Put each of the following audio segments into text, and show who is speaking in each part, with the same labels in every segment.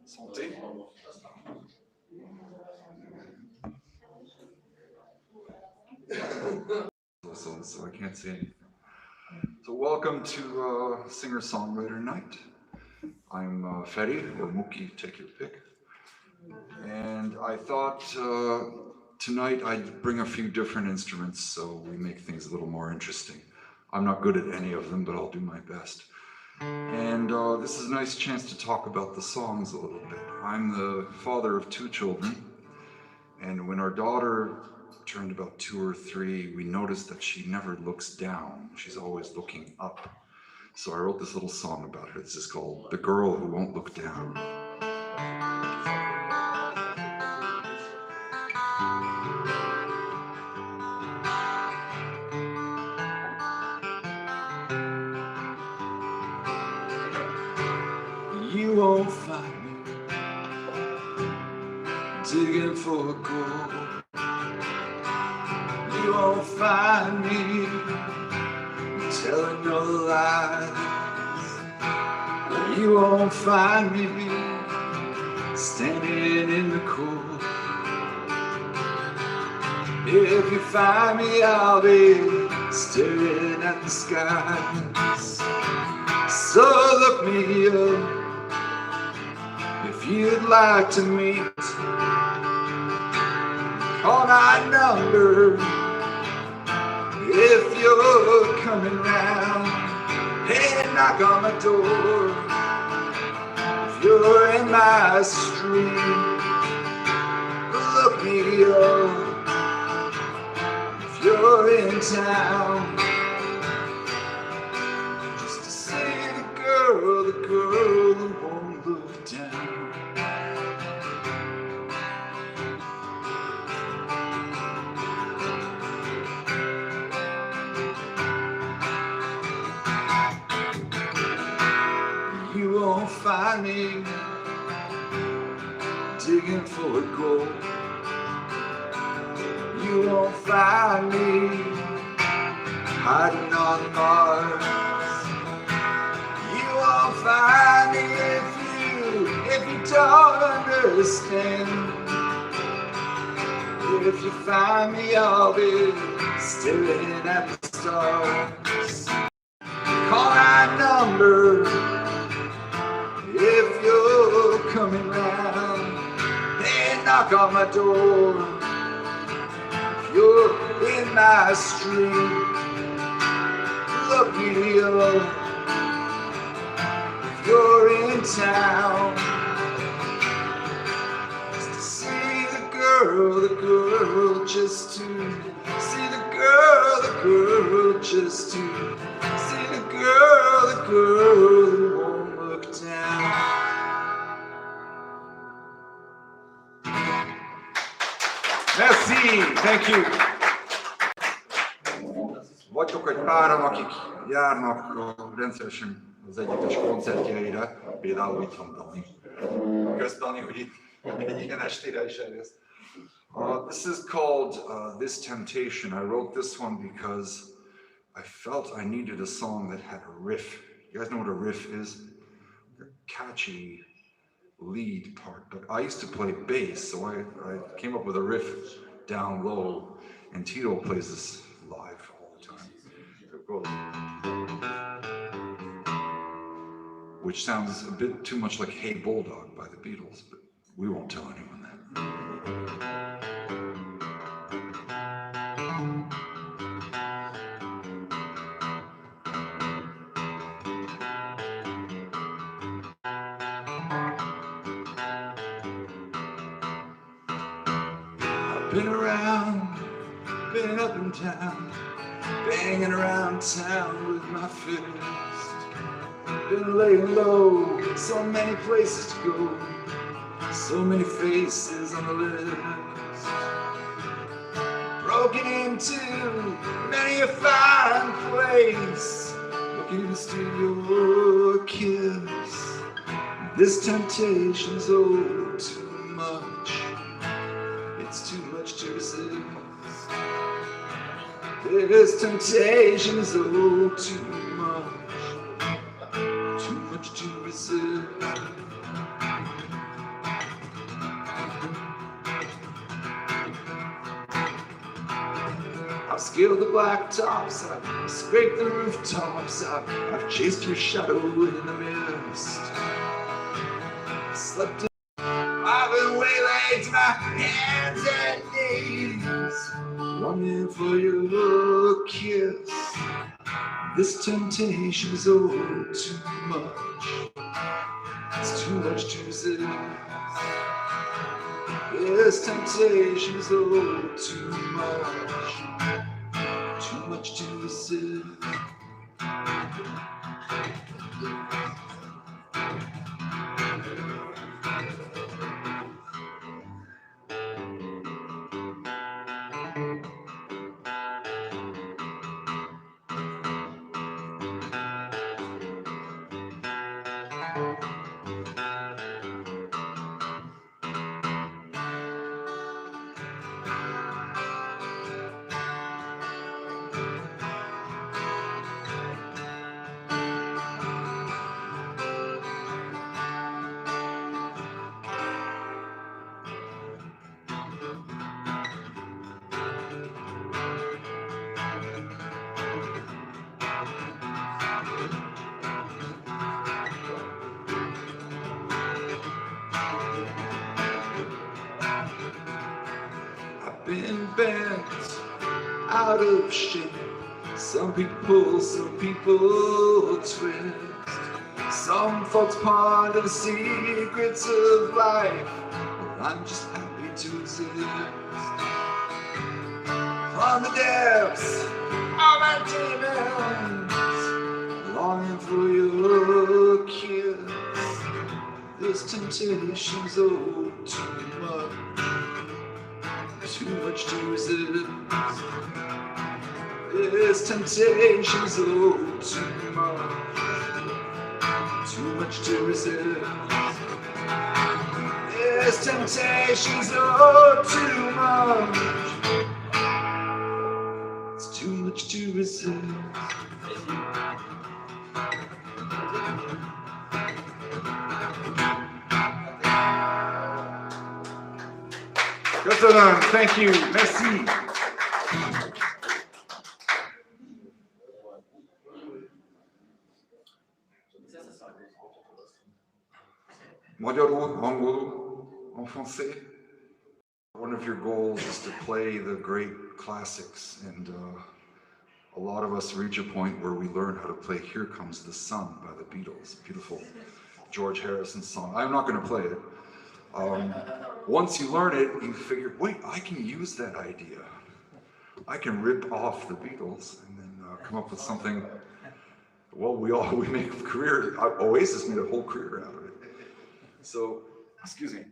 Speaker 1: Santé. So I can't say anything. So welcome to Singer-Songwriter Night. I'm Feri, or Mookie, take your pick. And I thought tonight I'd bring a few different instruments so we make things a little more interesting. I'm not good at any of them, but I'll do my best. And this is a nice chance to talk about the songs a little bit. I'm the father of 2 children, and when our daughter turned about 2 or 3, we noticed that she never looks down. She's always looking up. So I wrote this little song about her. This is called The Girl Who Won't Look Down. You won't find me digging for gold. You won't find me telling no lies. You won't find me standing in the cold. If you find me, I'll be staring at the skies. So look me up if you'd like to meet. Call my number if you're coming round. Hey, knock on my door if you're in my street. Look me up if you're in town, just to see the girl who won't look down. You won't find me digging for gold. You won't find me hiding on Mars. You won't find me if you don't understand. If you find me, I'll be staring at the stars. Call my number if you're coming round. Hey, knock on my door if you're in my street. Look me up if you're in town, just to see the girl, just to see the girl, just to see the girl who won't look down. Merci, thank you. Vagyok egy páran, akik járnak rendszeresen az együttes koncertjeire, például itt van Dani. Köszönöm, hogy itt egy ilyen estére is eljössz. This is called This Temptation. I wrote this one because I felt I needed a song that had a riff. You guys know what a riff is? A catchy lead part, but I used to play bass, so I came up with a riff down low, and Tito plays this live all the time. It goes, which sounds a bit too much like Hey Bulldog by the Beatles, but we won't tell anyone that. Been around, been up and down, banging around town with my fist. Been laying low, so many places to go, so many faces on the list. Broken into many a fine place, looking in the studio or kiss. This temptation's oh too much. It's too much to resist. This temptation is oh too much to resist. I've scaled the black tops, I've scraped the rooftops, I've chased your shadow in the mist. Slept in, I've been waylaid to my hands and knees, longing for your kiss. This temptation's oh too much. It's too much to resist. This temptation's oh too much to resist. Been bent out of shape. Some people twist. Some folks ponder the secrets of life. Well, I'm just happy to exist. From the depths of my demons, longing for your kiss. This temptation's oh too much to resist. This temptation's oh too much to resist. This temptation's oh too much. It's too much to resist. Thank you. Merci. magyarul, angolul, en français. One of your goals is to play the great classics, and a lot of us reach a point where we learn how to play Here Comes the Sun by the Beatles, beautiful George Harrison song. I'm not going to play it. Once you learn it, you figure, wait, I can use that idea. I can rip off the Beatles and then come up with something. Well, we make a career. Oasis made a whole career out of it. So, excuse me.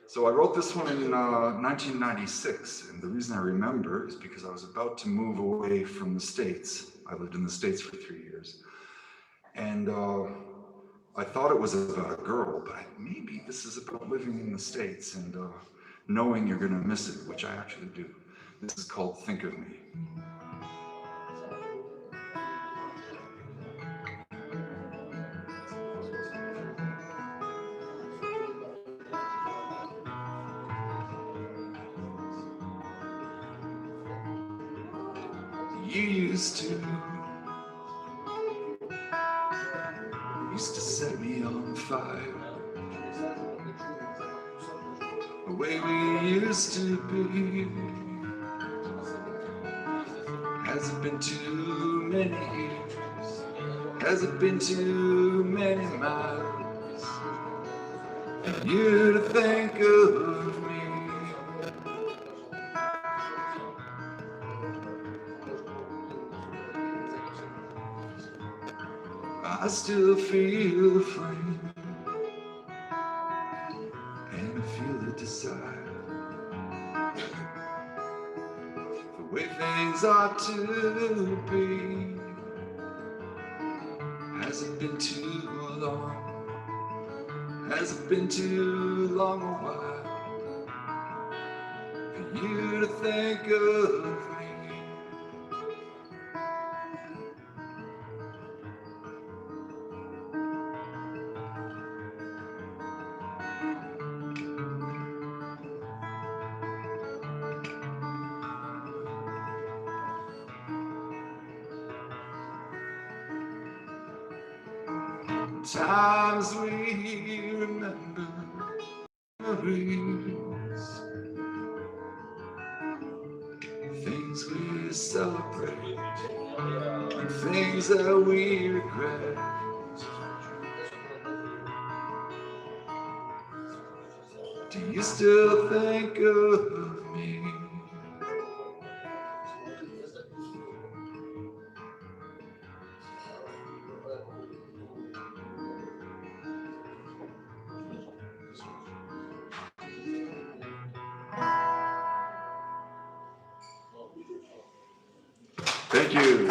Speaker 1: So I wrote this one in 1996, and the reason I remember is because I was about to move away from the States. I lived in the States for 3 years. And I thought it was about a girl, but maybe this is about living in the States and knowing you're going to miss it, which I actually do. This is called Think of Me. You used to set me on fire, the way we used to be. Has it been too many years? Has it been too many miles for you to think of me? I still feel the flame, and I feel the desire. The way things ought to be. Has it been too long? Has it been too long a while for you to think of me? Sometimes we remember memories, things we celebrate, and things that we regret. Do you still think of me? Thank you.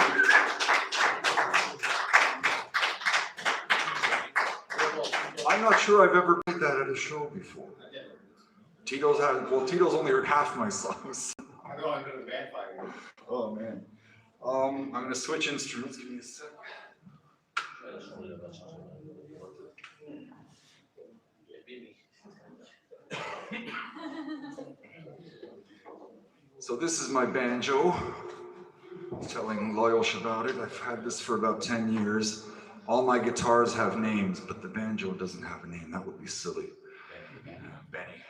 Speaker 1: I'm not sure I've ever played that at a show before. Tito's only heard half my songs.
Speaker 2: I know, I've been in a band 5 years.
Speaker 1: Oh man. I'm gonna switch instruments. Give me a sec. So this is my banjo. I was telling Loyosh about it. I've had this for about 10 years. All my guitars have names, but the banjo doesn't have a name. That would be silly. Benny.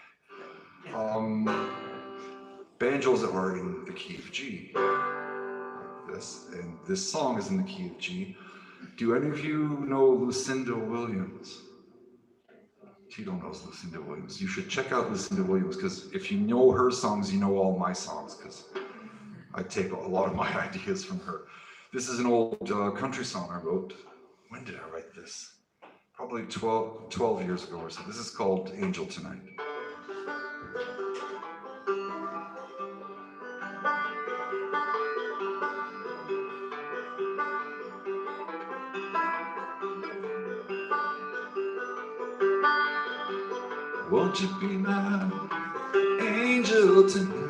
Speaker 1: Banjos are in the key of G. And this song is in the key of G. Do any of you know Lucinda Williams? Tito knows Lucinda Williams. You should check out Lucinda Williams, because if you know her songs, you know all my songs, because I take a lot of my ideas from her. This is an old country song I wrote. When did I write this? Probably 12 years ago or so. This is called Angel Tonight. Won't you be my angel tonight?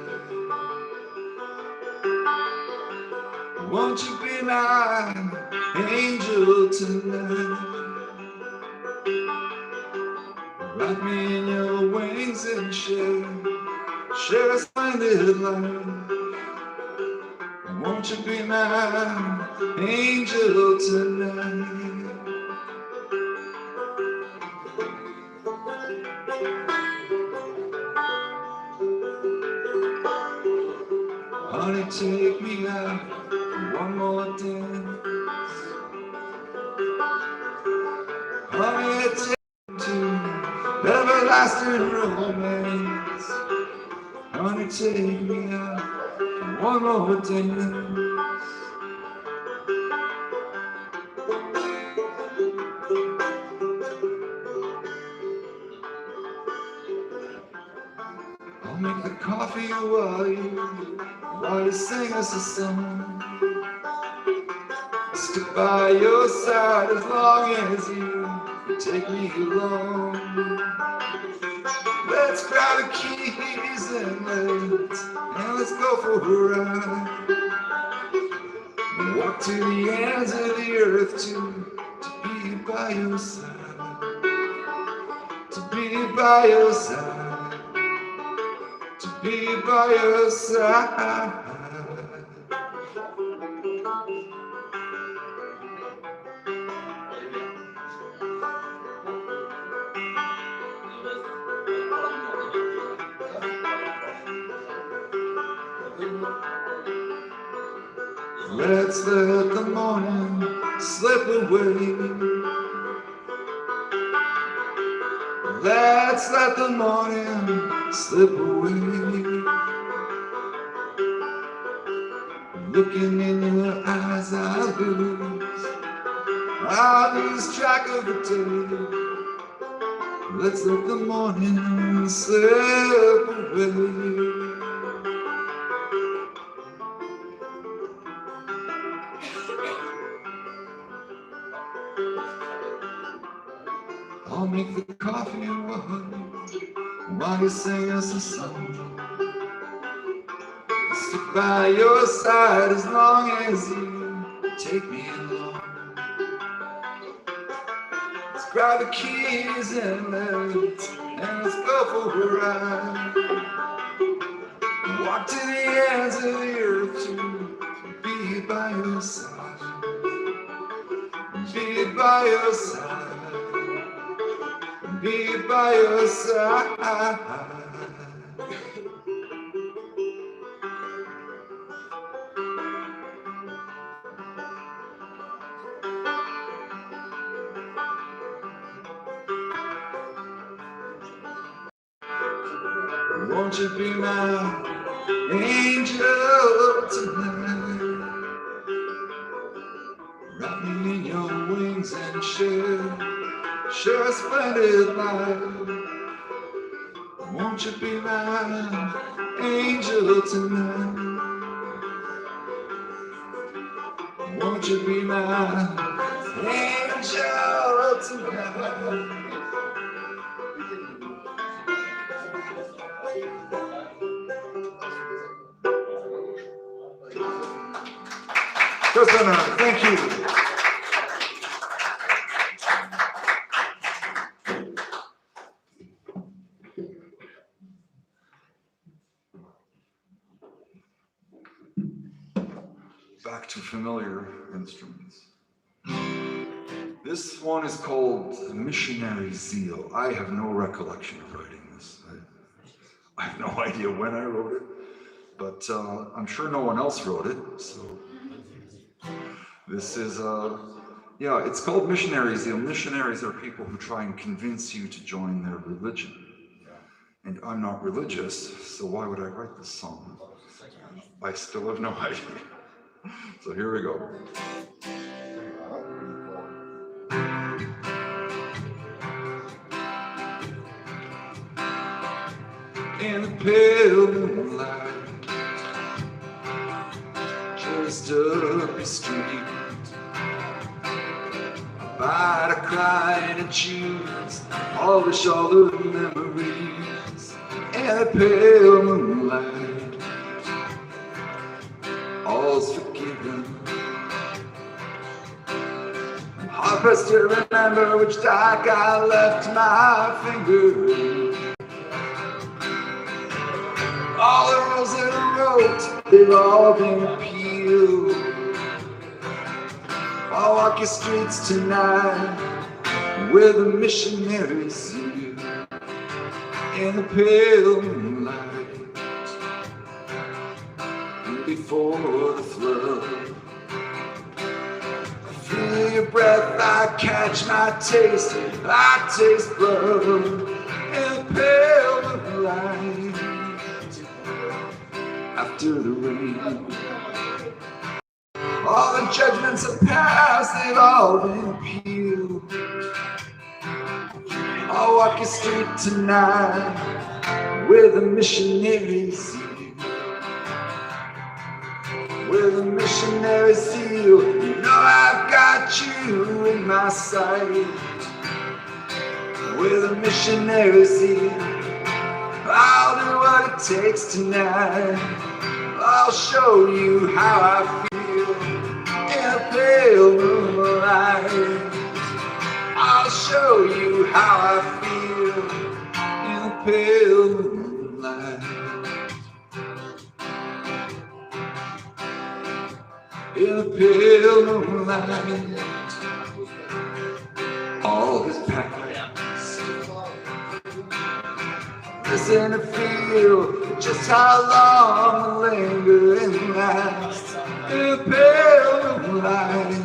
Speaker 1: Won't you be my angel tonight? Wrap me in your wings and share a splendid life. Won't you be my angel tonight? Honey, take me out for one more dance. Honey, take me to everlasting romance. Honey, take me out for one more dance. I'll make the coffee while you sing us a song. Stick by your side as long as you take me along. Let's grab the keys and let's go for a ride. Walk to the ends of the earth to be by your side. To be by your side. To be by your side. Let's let the morning slip away. Let's let the morning slip away. Looking in your eyes, I'll lose track of the day. Let's let the morning slip away. I'll make the coffee while you sing us a song. I'll stick by your side as long as you take me along. Let's grab the keys and let's go for a ride. Walk to the ends of the earth to be by your side. Be by your side. be by your side. Won't you be my angel tonight? Wrap me in your wings and share a splendid life. Won't you be my angel tonight? Won't you be my angel tonight? Thank you. Back to familiar instruments. This one is called Missionary Zeal. I have no recollection of writing this. I have no idea when I wrote it, but I'm sure no one else wrote it. So this is, yeah, it's called Missionary Zeal. Missionaries are people who try and convince you to join their religion. And I'm not religious, so why would I write this song? I still have no idea. So here we go. In the pale moonlight, just up the street, by the crying and choose, polish all the memories. In the pale moonlight, all's forgiven. I'm hard pressed to remember which dark I left my finger. All the rules that I wrote, they've all been repealed. I'll walk your streets tonight with a missionary zeal. In the pale moonlight, and before the flood, I feel your breath, I catch my taste, I taste blood. In the pale moonlight, after the rain, all the judgments of past, they've all been peeled. I'll walk your street tonight with a missionary zeal. With a missionary zeal, you know I've got you in my sight. With a missionary zeal, I'll do what it takes tonight. I'll show you how I feel in a pale moonlight. I'll show you how I feel in a pale moonlight. In a pale moonlight, all is past. Listen to feel just how long the lingering lasts. In a pale moonlight,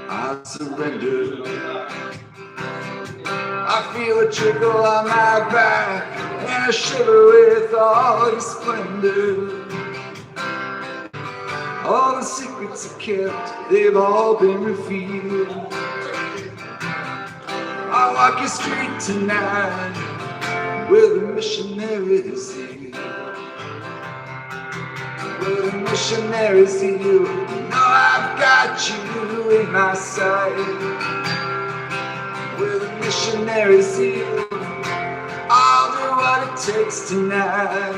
Speaker 1: I surrender. I feel a trickle on my back and a shiver with all your splendor. All the secrets are kept, they've all been revealed. I'll walk your street tonight with a missionary zeal. With a missionary zeal, you know I've got you in my sight. With a missionary zeal, I'll do what it takes tonight.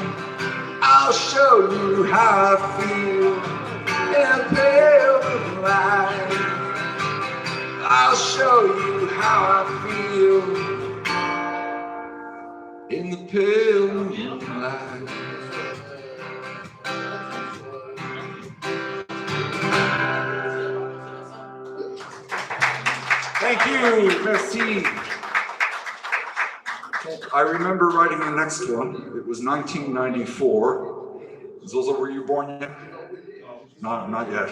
Speaker 1: I'll show you how I feel in a pale moonlight. I'll show you how I feel in the pale moonlight. Thank Thank you, merci. I remember writing the next one. It was 1994. Zozo, were you born yet? Not yet.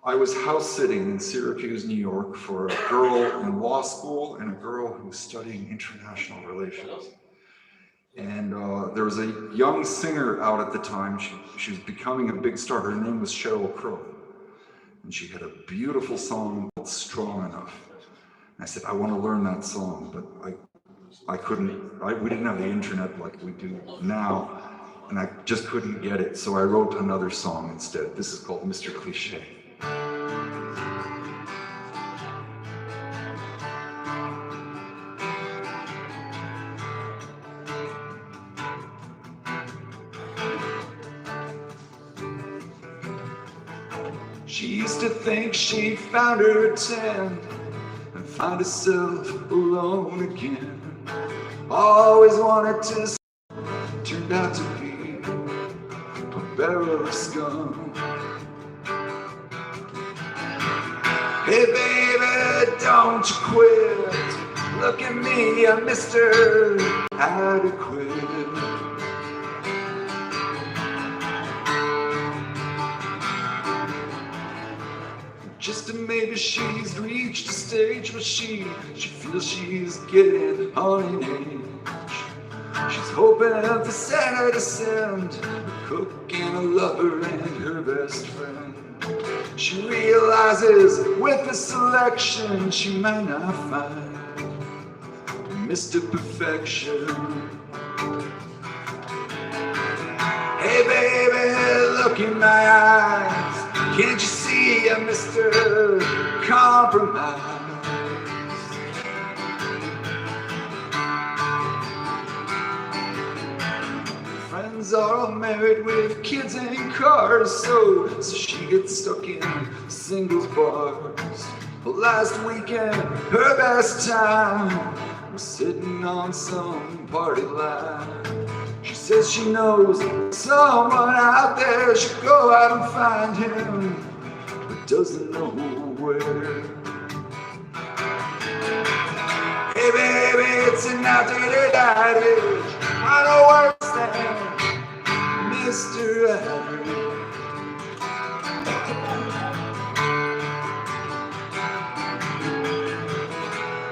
Speaker 1: I was house sitting in Syracuse, New York for a girl in law school and a girl who was studying international relations. And there was a young singer out at the time. She was becoming a big star. Her name was Sheryl Crow. And she had a beautiful song called Strong Enough. And I said, I want to learn that song, but I couldn't, we didn't have the internet like we do now, and I just couldn't get it. So I wrote another song instead. This is called Mr. Cliché. She used to think she found her 10 and find herself alone again. Always wanted to, turned out to be a barrel of scum. Hey baby, don't you quit. Look at me, I'm Mr. Adequate. Just maybe she's reached a stage where she feels she's getting on in age. She's hoping to send her to send a cook and a lover and her best friend. She realizes with the selection she might not find Mr. Perfection. Hey baby, look in my eyes. Can't you see I'm Mr. Compromise? Friends are all married with kids and cars, so she gets stuck in singles bars. But last weekend, her best time was sitting on some party line. She says she knows someone out there should go out and find him, but doesn't know where. Hey baby, it's an outdated adage, I know worse than Mr. Average.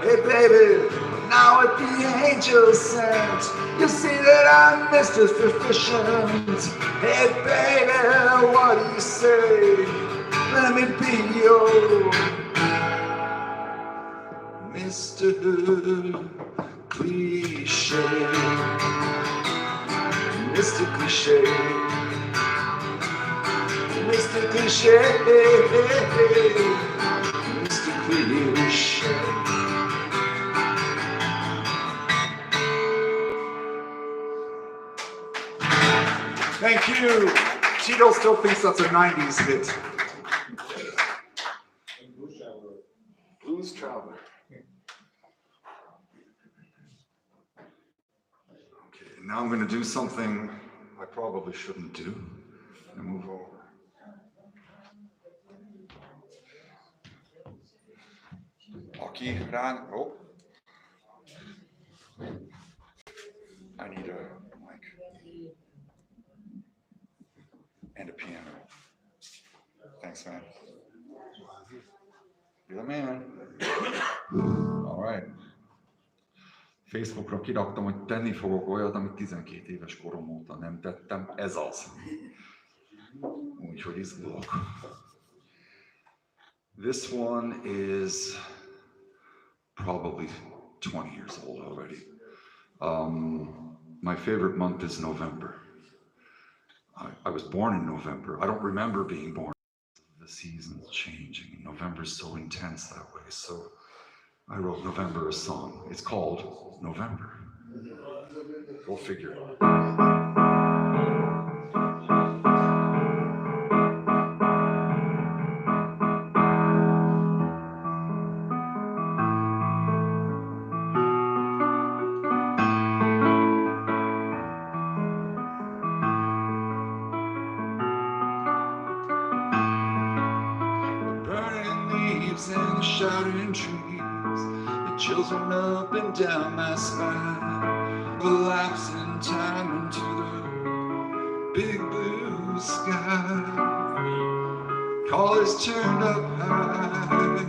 Speaker 1: Hey baby, now with the angel sent, you see that I'm Mr. Sufficient. Hey baby, what do you say? Let me be your Mr. Cliché. Mr. Cliché. Mr. Cliché. Mr. Cliché. Thank you. Tito still thinks that's a 90s hit. Blues Traveler. Okay, now I'm going to do something I probably shouldn't do. And move over. Aki ran. Oh. I need a mic. And a piano. Thanks, man. You're the man. All right. Facebookra kiraktam, hogy tenni fogok olyat, amit 12 éves korom óta nem tettem. Ez az. Úgyhogy izgulok. This one is probably 20 years old already. My favorite month is November. I was born in November. I don't remember being born. The season's changing. November's so intense that way. So I wrote November a song. It's called November. Go figure. leaves and the shouting trees, the chills run up and down my spine. The lapse in time into the big blue sky. Collars turned up high.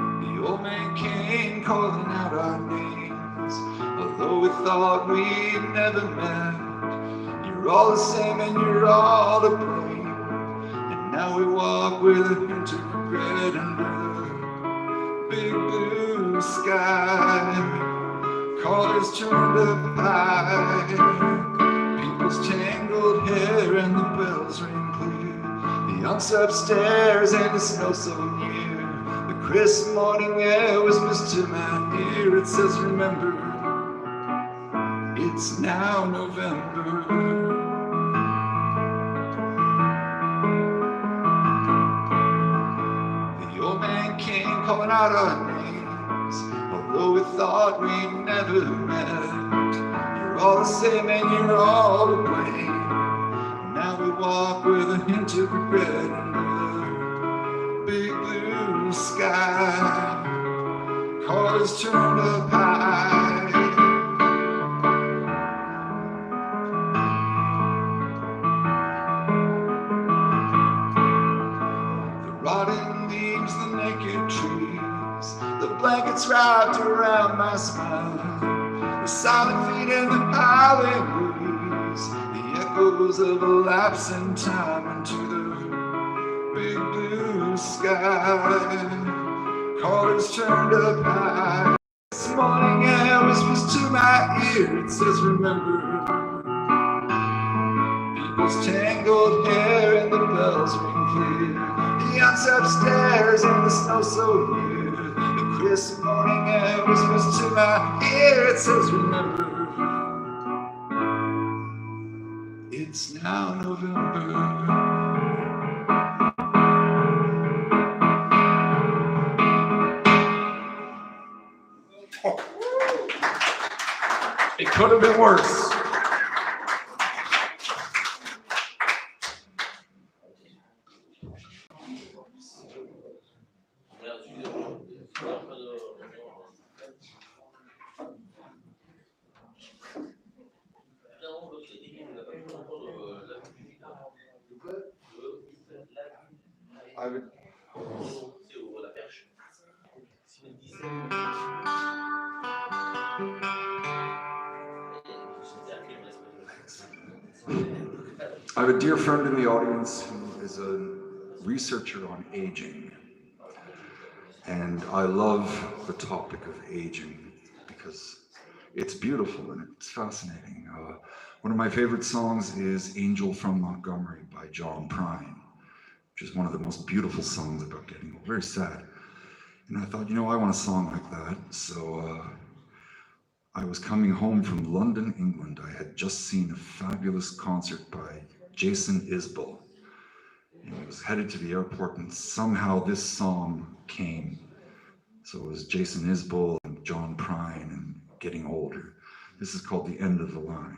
Speaker 1: The old man came calling out our names, although we thought we'd never met. You're all the same and you're all to blame, and now we walk with a hint of regret under the big blue sky. Collars turned up high, people's tangled hair and the bells ring clear. The aunts upstairs and the snow so near. The crisp morning air whispers to my ear. It says remember, it's now November. The old man came calling out our names, although we thought we'd never met. You're all the same and you're all to blame. Now we walk with a hint of regret under the big blue sky. Cars turned up high. The rotting leaves, the naked trees, the blankets wrapped around my spine, the silent feet and the howling breeze, the echoes of a lapse in time into the big blue sky. Collars turned up high. This morning air whispers to my ear. It says remember, people's tangled hair and the bells ring clear. The aunts upstairs and the snow so near. The crisp morning air whispers to my ear. It says remember, it's now November. It could have been worse. I have a dear friend in the audience who is a researcher on aging, and I love the topic of aging because it's beautiful and it's fascinating. One of my favorite songs is Angel from Montgomery by John Prine, which is one of the most beautiful songs about getting old, very sad. And I thought, I want a song like that. So I was coming home from London, England. I had just seen a fabulous concert by Jason Isbell. And I was headed to the airport and somehow this song came. So it was Jason Isbell and John Prine and Getting Older. This is called The End of the Line.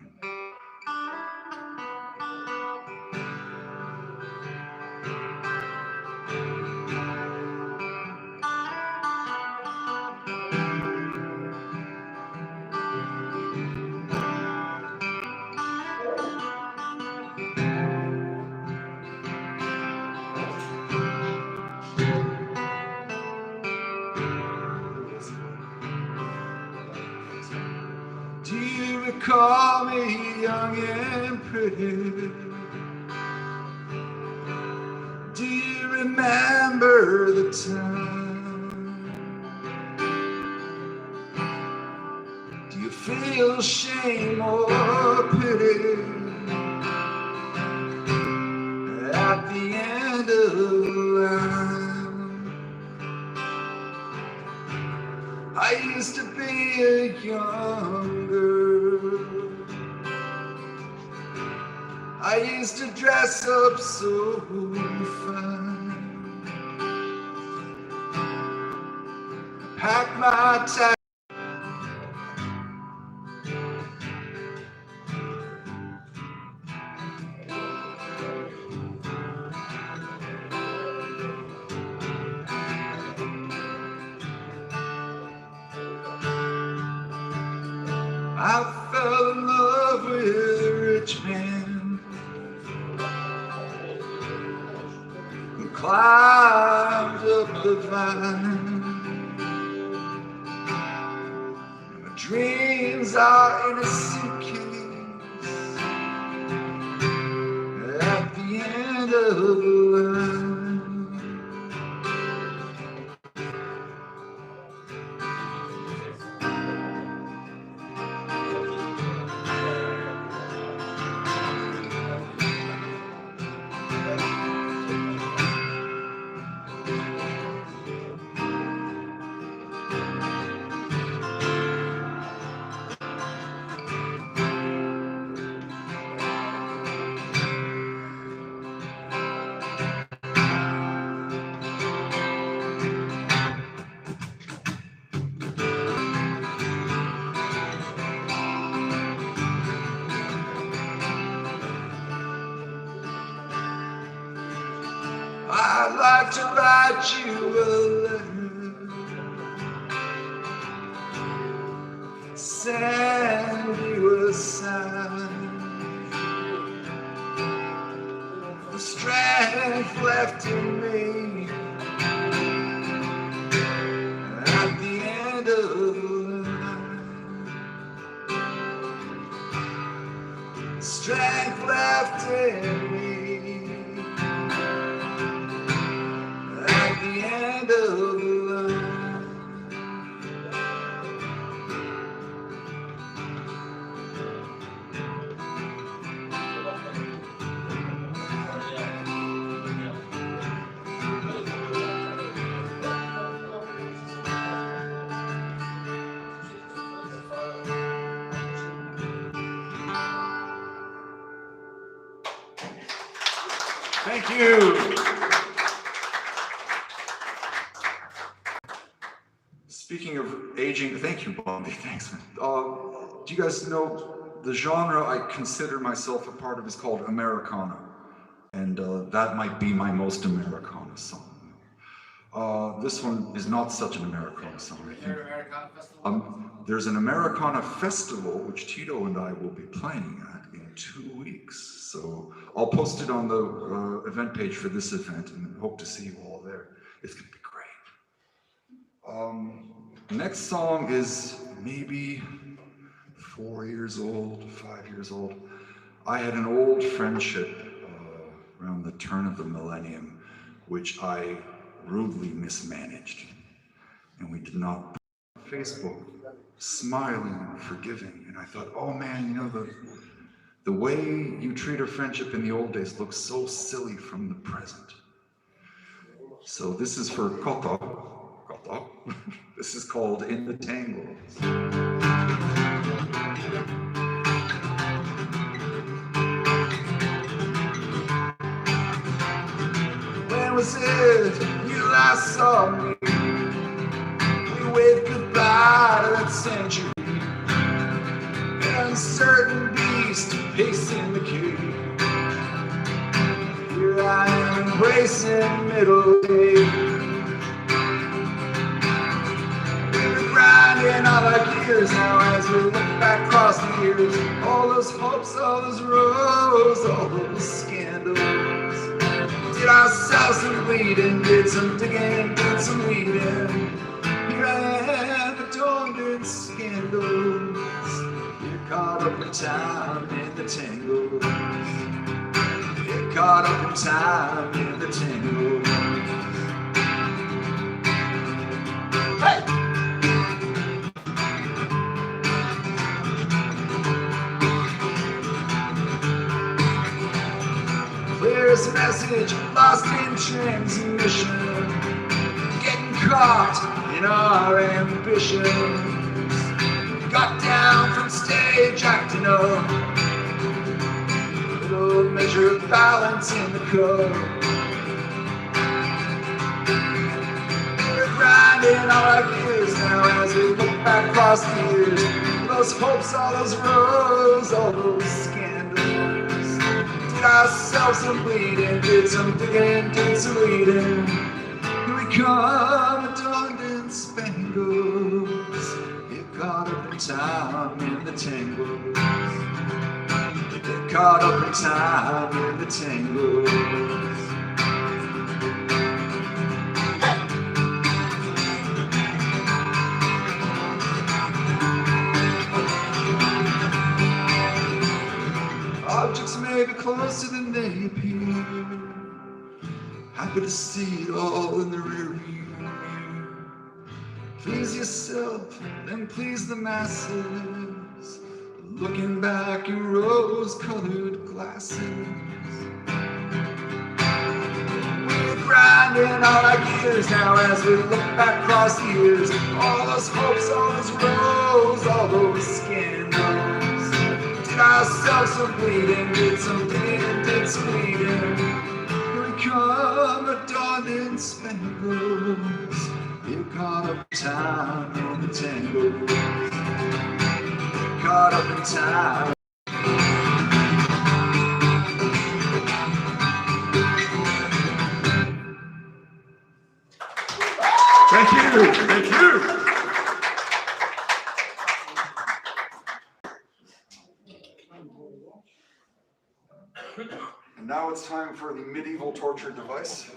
Speaker 1: Do you recall me young and pretty? Do you remember the time? Do you feel shame or pity at the end of the line? I used to be a young girl. I used to dress up so fine. Pack my tag. rich man who climbed up the vine. And my dreams are in a suitcase at the end of the line. I'd like to write you a letter, send you a sign, the strength left in me at the end of the line, strength left in me. End of the line. Thank you. Speaking of aging, thank you, Bondi. Thanks, man. Do you guys know the genre I consider myself a part of is called Americana, and that might be my most Americana song. This one is not such an Americana song, I think. There's an Americana festival which Tito and I will be playing at in 2 weeks. So I'll post it on the event page for this event and hope to see you all there. It's gonna be great. Next song is maybe 4 years old, 5 years old. I had an old friendship around the turn of the millennium, which I rudely mismanaged. And we did not put on Facebook, smiling and forgiving. And I thought, oh man, you know, the way you treat a friendship in the old days looks so silly from the present. So this is for Koto. This is called In the Tangles. When was it you last saw me? We waved goodbye to that century, an uncertain beast pacing the cave. Here I am embracing middle age. Grinding all our gears now as we look back across the years. All those hopes, all those rows, all those scandals. Did ourselves some bleeding, did some digging, did some weeding. Here I am adorned in scandals. You're caught up in time in the tangles. You're caught up in time in the tangles. Hey! Clearest message lost in transmission, getting caught in our ambitions. Got down from stage acting up, a little measure of balance in the cup. We're grinding all our gears now as we look back across the years. Those hopes, all those rows, all those scandals. Ourselves some bleeding, did some digging, did some leading. Here we come, adorned in spangles. You're caught up in time in the tangles. You're caught up in time in the tango. Objects may be closer than they appear. Happy to see it all in the rear view. Please yourself, then please the masses. Looking back in rose-colored glasses. We're grinding all our gears now as we look back across the years. All those hopes, all those rows, all those scandals. Did ourselves some bleeding, did some bleeding, did some bleeding. Here we come, adorned in spangles. You caught up in time in the tango. Caught up in time. Thank you, thank you. And now it's time for the medieval torture device.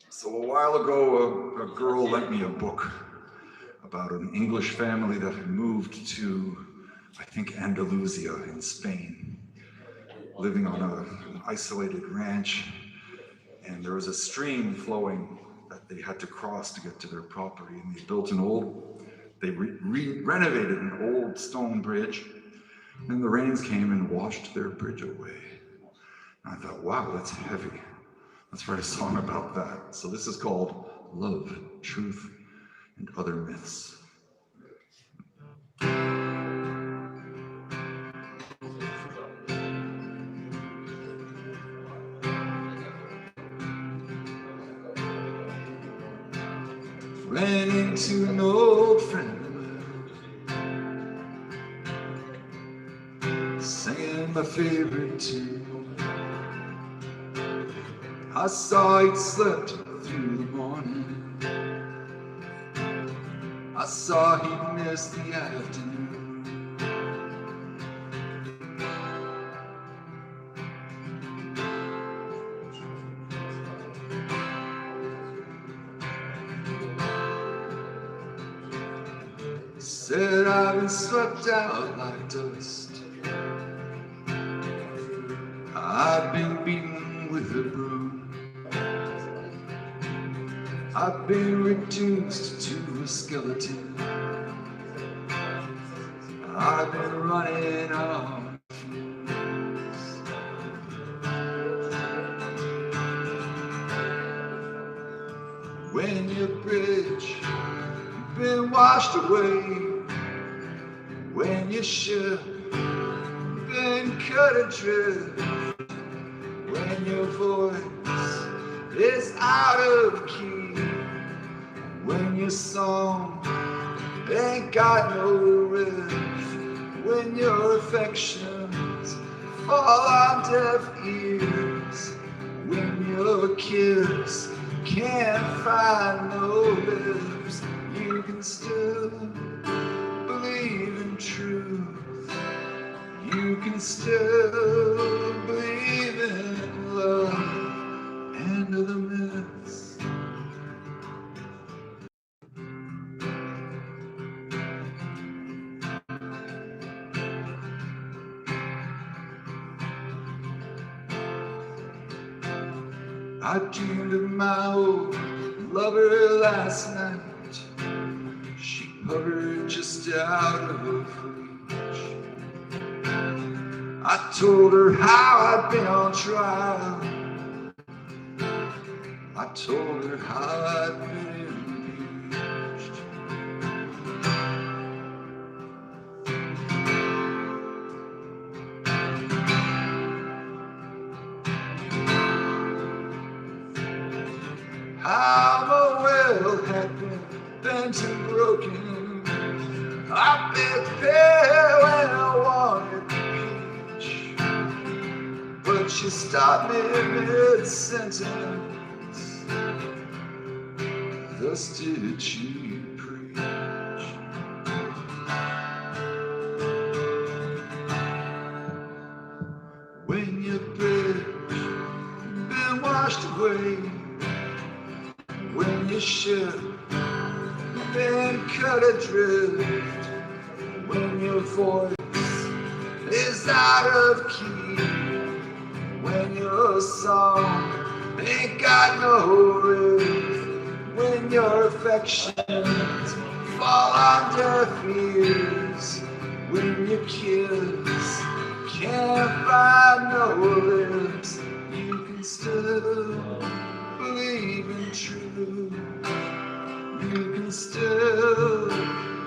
Speaker 1: So a while ago, a girl lent me a book about an English family that had moved to, I think, Andalusia in Spain, living on an isolated ranch, and there was a stream flowing that they had to cross to get to their property, and they built they renovated an old stone bridge, and the rains came and washed their bridge away. And I thought, wow, that's heavy. Let's write a song about that. So this is called Love, Truth, and Other Myths. Ran into an old friend of mine, singing my favorite tune. I saw he'd slept through the morning. I saw he'd missed the afternoon. Said I've been swept out like dust. I've been beaten with a broom. I've been reduced to a skeleton. I've been running on fumes. When your bridge been washed away, when your ship been cut adrift, when your voice is out of key, when your song ain't got no riff, when your affections fall on deaf ears, when your kiss can't find no lips, you can still believe in truth. You can still believe in love and other myths. I dreamed of my old lover last night. She hovered just out of reach. I told her how I'd been on trial. I told her how I'd been impeached. How my will had been bent and broken. I've been there when I wanted stop me mid-sentence. Thus did she preach. When your bridge been washed away, when your ship been cut adrift, when your voice is out of key, when your song ain't got no riff, when your affections fall on deaf ears, when your kiss can't find no lips, you can still believe in truth. You can still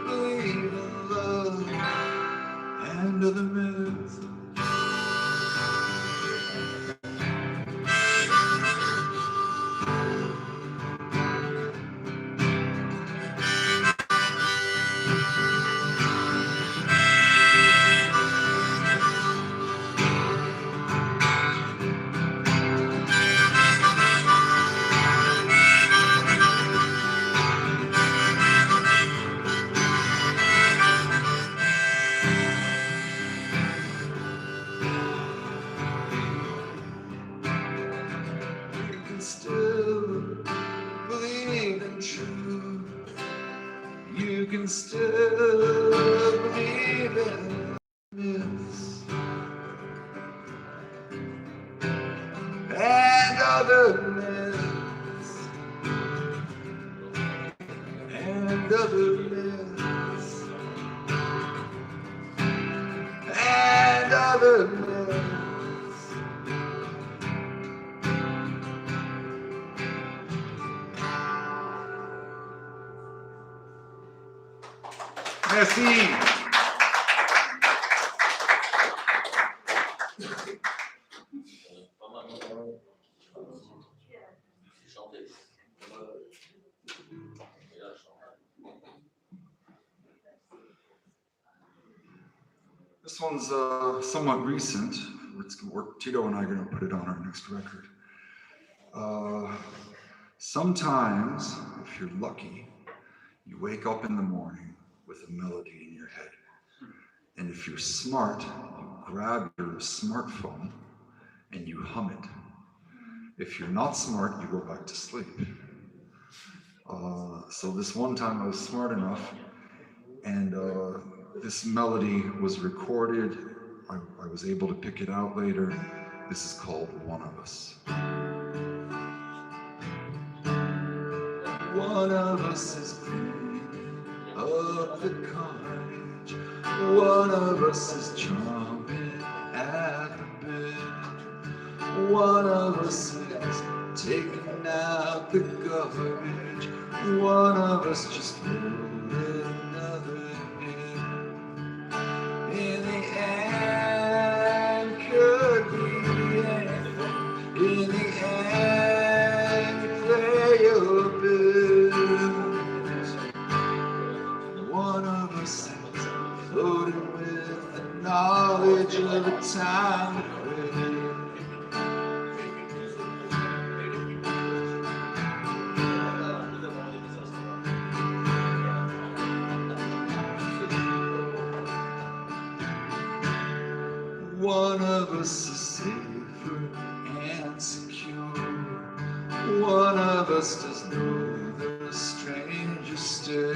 Speaker 1: believe in love and other myths. You can still believe in myths and other myths and other myths and other myths. Merci. This one's somewhat recent. Tito and I are going to put it on our next record. Sometimes, if you're lucky, you wake up in the morning with a melody in your head. And if you're smart, you grab your smartphone and you hum it. If you're not smart, you go back to sleep. So this one time I was smart enough, and this melody was recorded. I was able to pick it out later. This is called One of Us. One of us is cleaning up the carnage. One of us is chomping at the bit. One of us is taking out the garbage. One of us just rolled another hit. In the end, could be anything. In the end, you play your bills. One of us is loaded with the knowledge of a time to quit. One of us is safer and secure. One of us does know the stranger stare.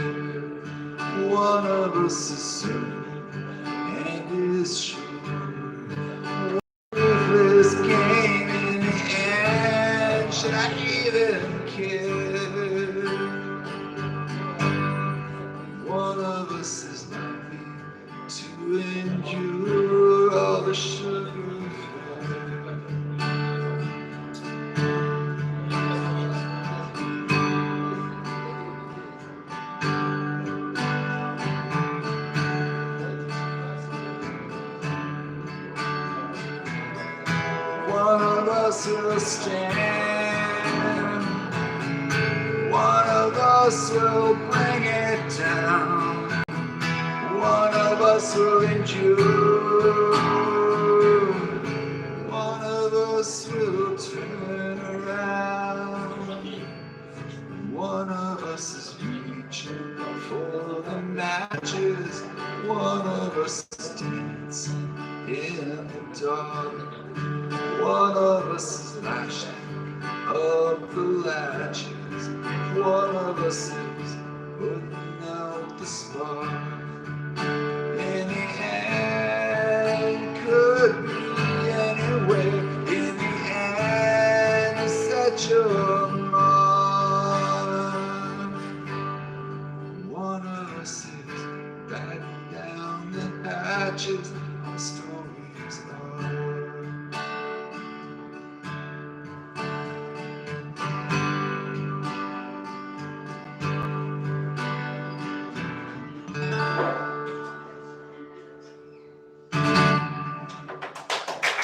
Speaker 1: One of us is certain and is sure. If this game in the end, should I even care? One of us is willing to endure all the sugar fare. One of us will stand. One of us will bring it down. One of us will endure. One of us dancing in the dark. One of us is lashing up the latches. One of us is putting out the spark. In the end, could be anywhere. In the end, you set your mark. One of us is batting down the hatches. Our stories are.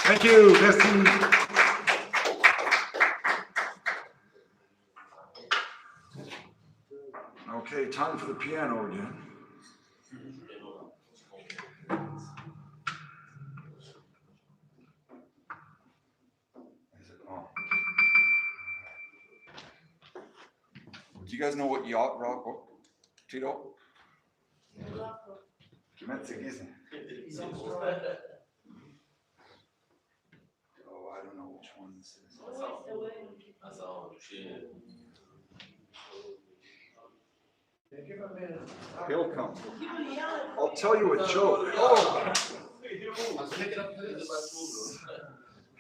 Speaker 1: Thank you, merci. Okay, time for the piano again. Is it on? Do you guys know what yacht rock was? Tito? Oh, I don't know which one this is. He'll come. I'll tell you a joke. Oh!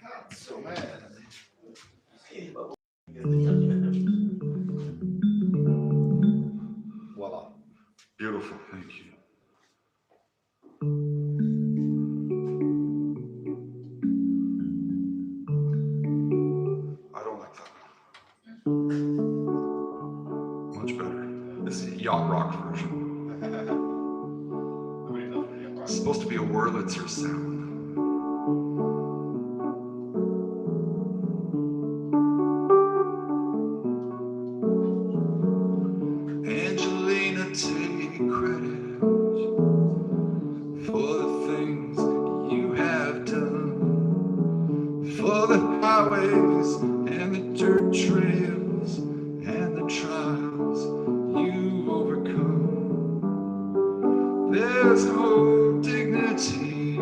Speaker 1: God, so mad. Voila. Beautiful, thank you. I don't like that one. Much better. This is a yacht rock version. It's supposed to be a Wurlitzer sound. Angelina, take credit for the things you have done, for the highways and the dirt trails and the trials you've overcome. There's no dignity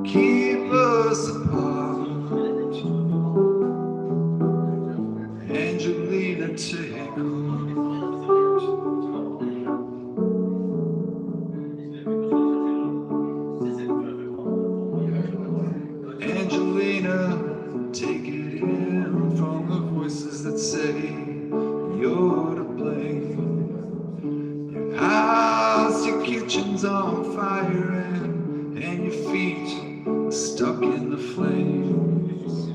Speaker 1: keep us apart. Angelina, take hold. Angelina, take it in from the voices that say you're to blame. Your house, your kitchen's on fire and your feet stuck in the flames.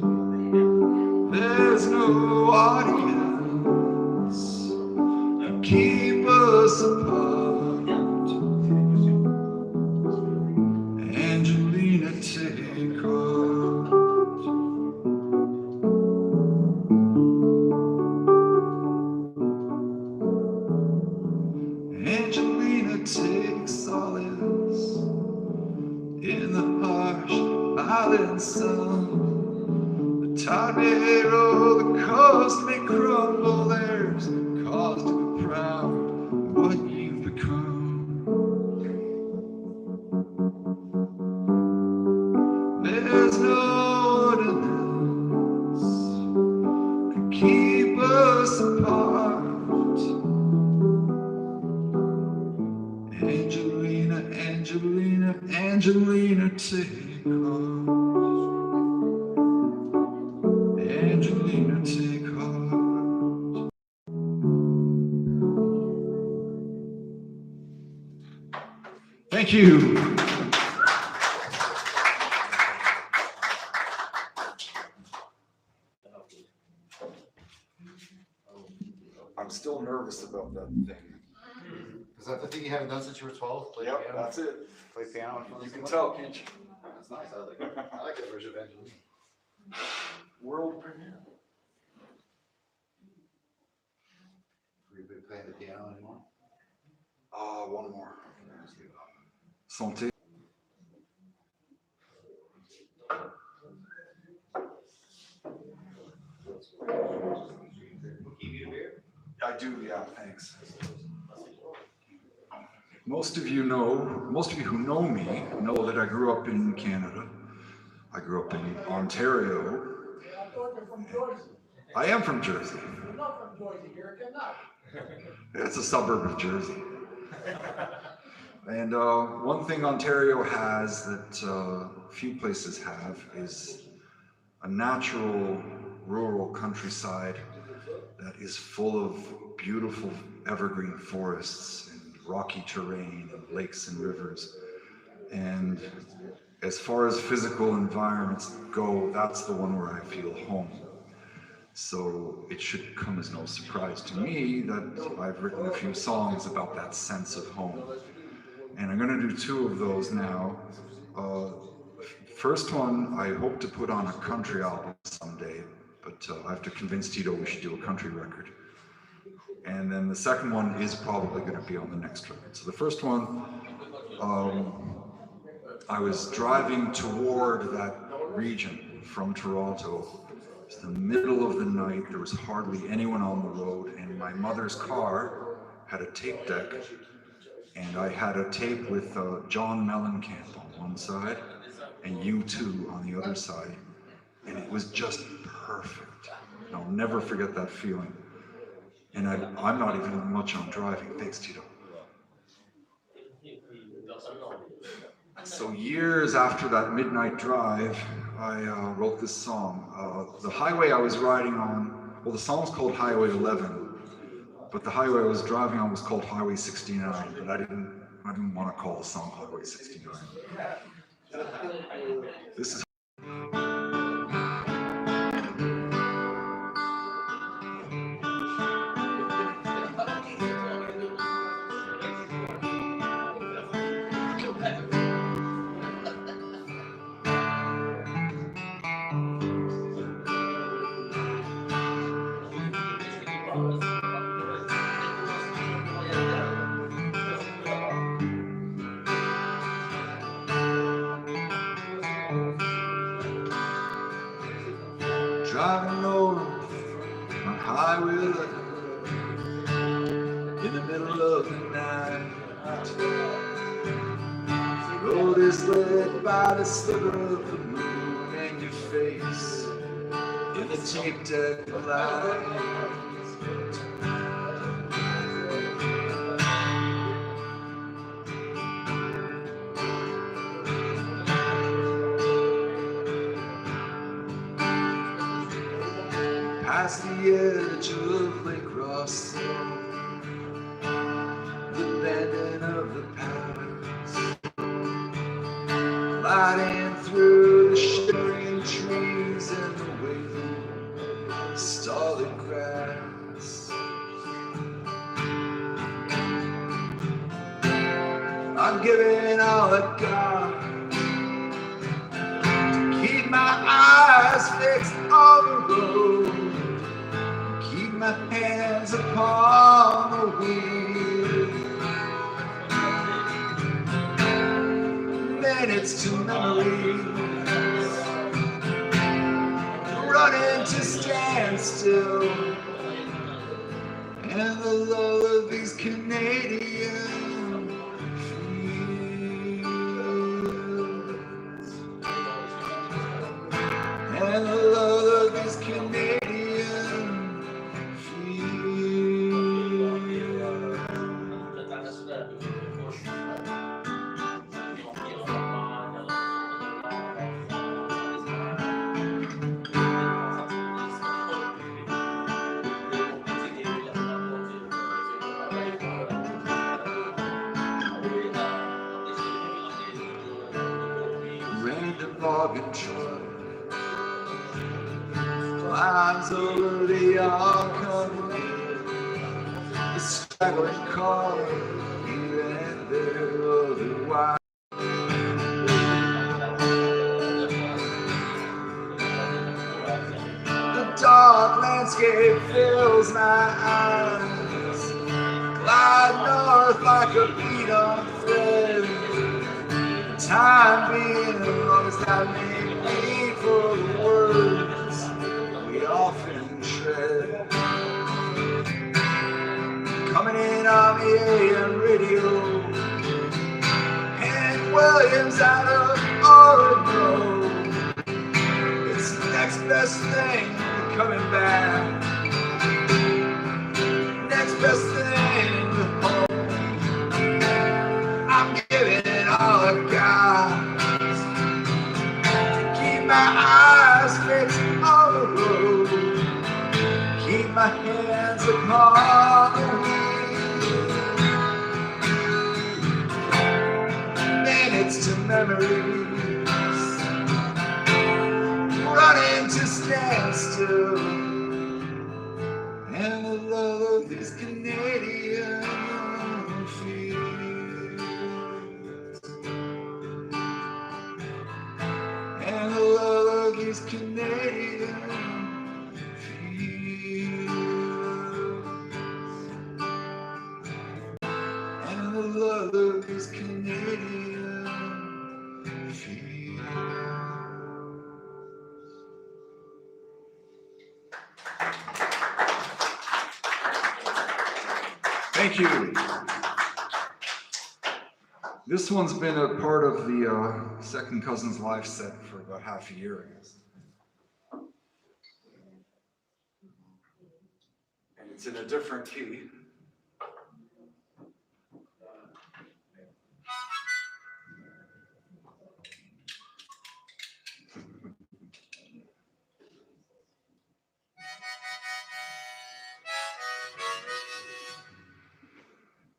Speaker 1: There's no audience to keep us apart. Angelina, take heart. Angelina, take solace in the harsh island sun. The tide may roll, the coast may crumble. There's cause to be proud of what you've become. There's no ordinance can keep us apart. Angelina, Angelina, Angelina, take heart. Angelina, take heart. Thank you. I'm still nervous about that thing.
Speaker 2: Is that the thing you haven't done since you were 12? Play
Speaker 1: Yep,
Speaker 2: piano?
Speaker 1: that's it.
Speaker 2: Play piano in front of
Speaker 1: You can
Speaker 2: someone?
Speaker 1: tell, can't you?
Speaker 2: That's nice. I like it. I like that version of Angelina.
Speaker 1: World premiere.
Speaker 2: Have you been playing the piano anymore?
Speaker 1: One more. Santé.
Speaker 2: Give you a beer?
Speaker 1: I do, yeah, thanks. Most of you who know me know that I grew up in Canada. I grew up in Ontario.
Speaker 3: I thought you're from Jersey.
Speaker 1: I am from Jersey.
Speaker 3: You're not from Jersey, you're a Canuck.
Speaker 1: It's a suburb of Jersey. And one thing Ontario has that few places have is a natural rural countryside that is full of beautiful evergreen forests and rocky terrain and lakes and rivers. And as far as physical environments go, that's the one where I feel home. So it should come as no surprise to me that I've written a few songs about that sense of home. And I'm going to do two of those now. First one, I hope to put on a country album someday, but I have to convince Tito we should do a country record. And then the second one is probably going to be on the next record. So the first one, I was driving toward that region from Toronto. It was the middle of the night, there was hardly anyone on the road, and my mother's car had a tape deck, and I had a tape with John Mellencamp on one side and U2 on the other side, and it was just perfect. And I'll never forget that feeling. And I'm not even much on driving. Thanks, Tito. So years after that midnight drive, I wrote this song. The highway I was riding on, well, the song's called Highway 11, but the highway I was driving on was called Highway 69, but I didn't want to call the song Highway 69. This is driving north on Highway 11 in the middle of the night. The road is lit by the sliver of the moon and your face in the tape deck light. Past the edge of Lake Russell, the bending of the paths, gliding through the shimmering trees and the waving starlit grass. I'm giving all I got to keep my eyes fixed on the road. My hands upon the wheel. Minutes to memories, running to stand still, and the lull of these Canadian fields, and the lull of these Canadian. Logging truck climbs over the oncoming, the straggling car here and there otherwise. The dark landscape fills my eyes, glide north like a beat on thread. Time being as long as that may be for the words we often tread. Coming in on the AM radio, Williams out of Oregon. It's the next best thing to coming back. Next best thing to home. I'm giving it all I've got. Keep my eyes fixed on the road. Keep my hands upon the wheel. Minutes to memories, running to standstill, and the love of these Canadian fields, and the love of these Canadian fields, and the love of these Canadian fields. Thank you. This one's been a part of the Second Cousins live set for about half a year, I guess. And it's in a different key.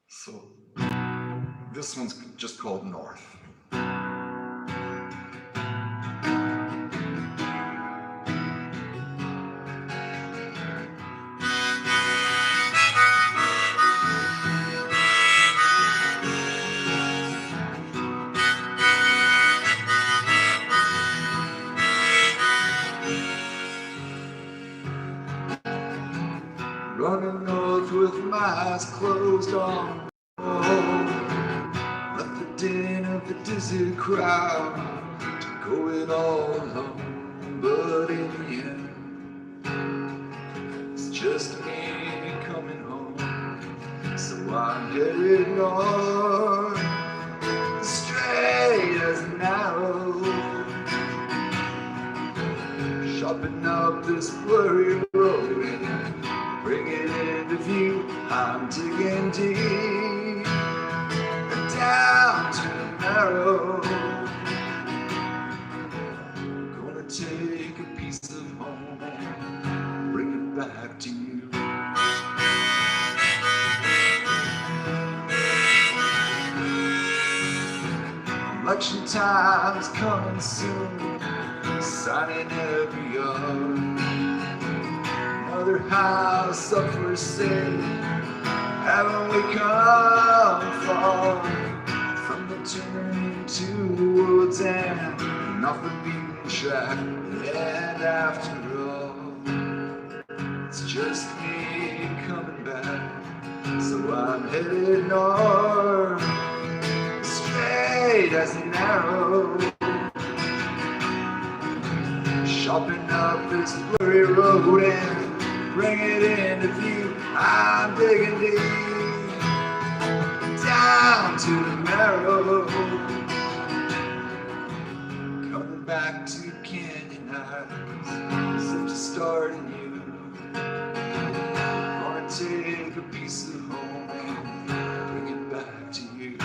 Speaker 1: So this one's just called North. Running north with my eyes closed on. Left the din of the dizzy crowd to go it all alone, but in the end, it's just me coming home. So I'm headed north, straight as an arrow, chopping up this blurry road and bring it into view. I'm digging deep down to the marrow. Gonna take a piece of home and bring it back to you. Election time's coming soon, signing every yard. Another house up for sale. Haven't we come far from the turn to the woods and off the beaten track? And after all, it's just me coming back. So I'm headed north, straight as an arrow, chopping up this blurry road and bring it into view. I'm digging deep down to the marrow, coming back to canyon eyes, as if to start anew. Gonna take a piece of home and bring it back to you.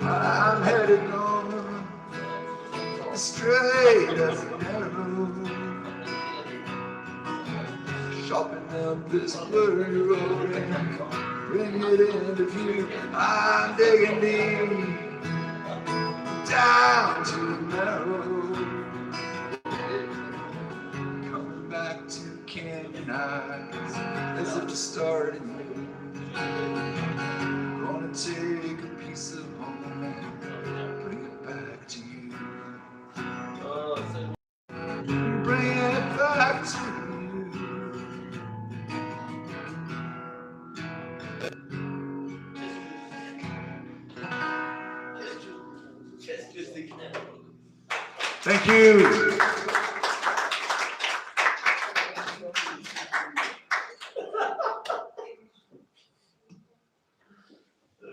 Speaker 1: I'm headed north, straight as an arrow, chopping up this blurry road and bring it into view. I'm digging deep down to the marrow, coming back to canyon eyes, as if to start anew. Gonna take a piece of home and bring it back to you. Bring it back to you. Thank you.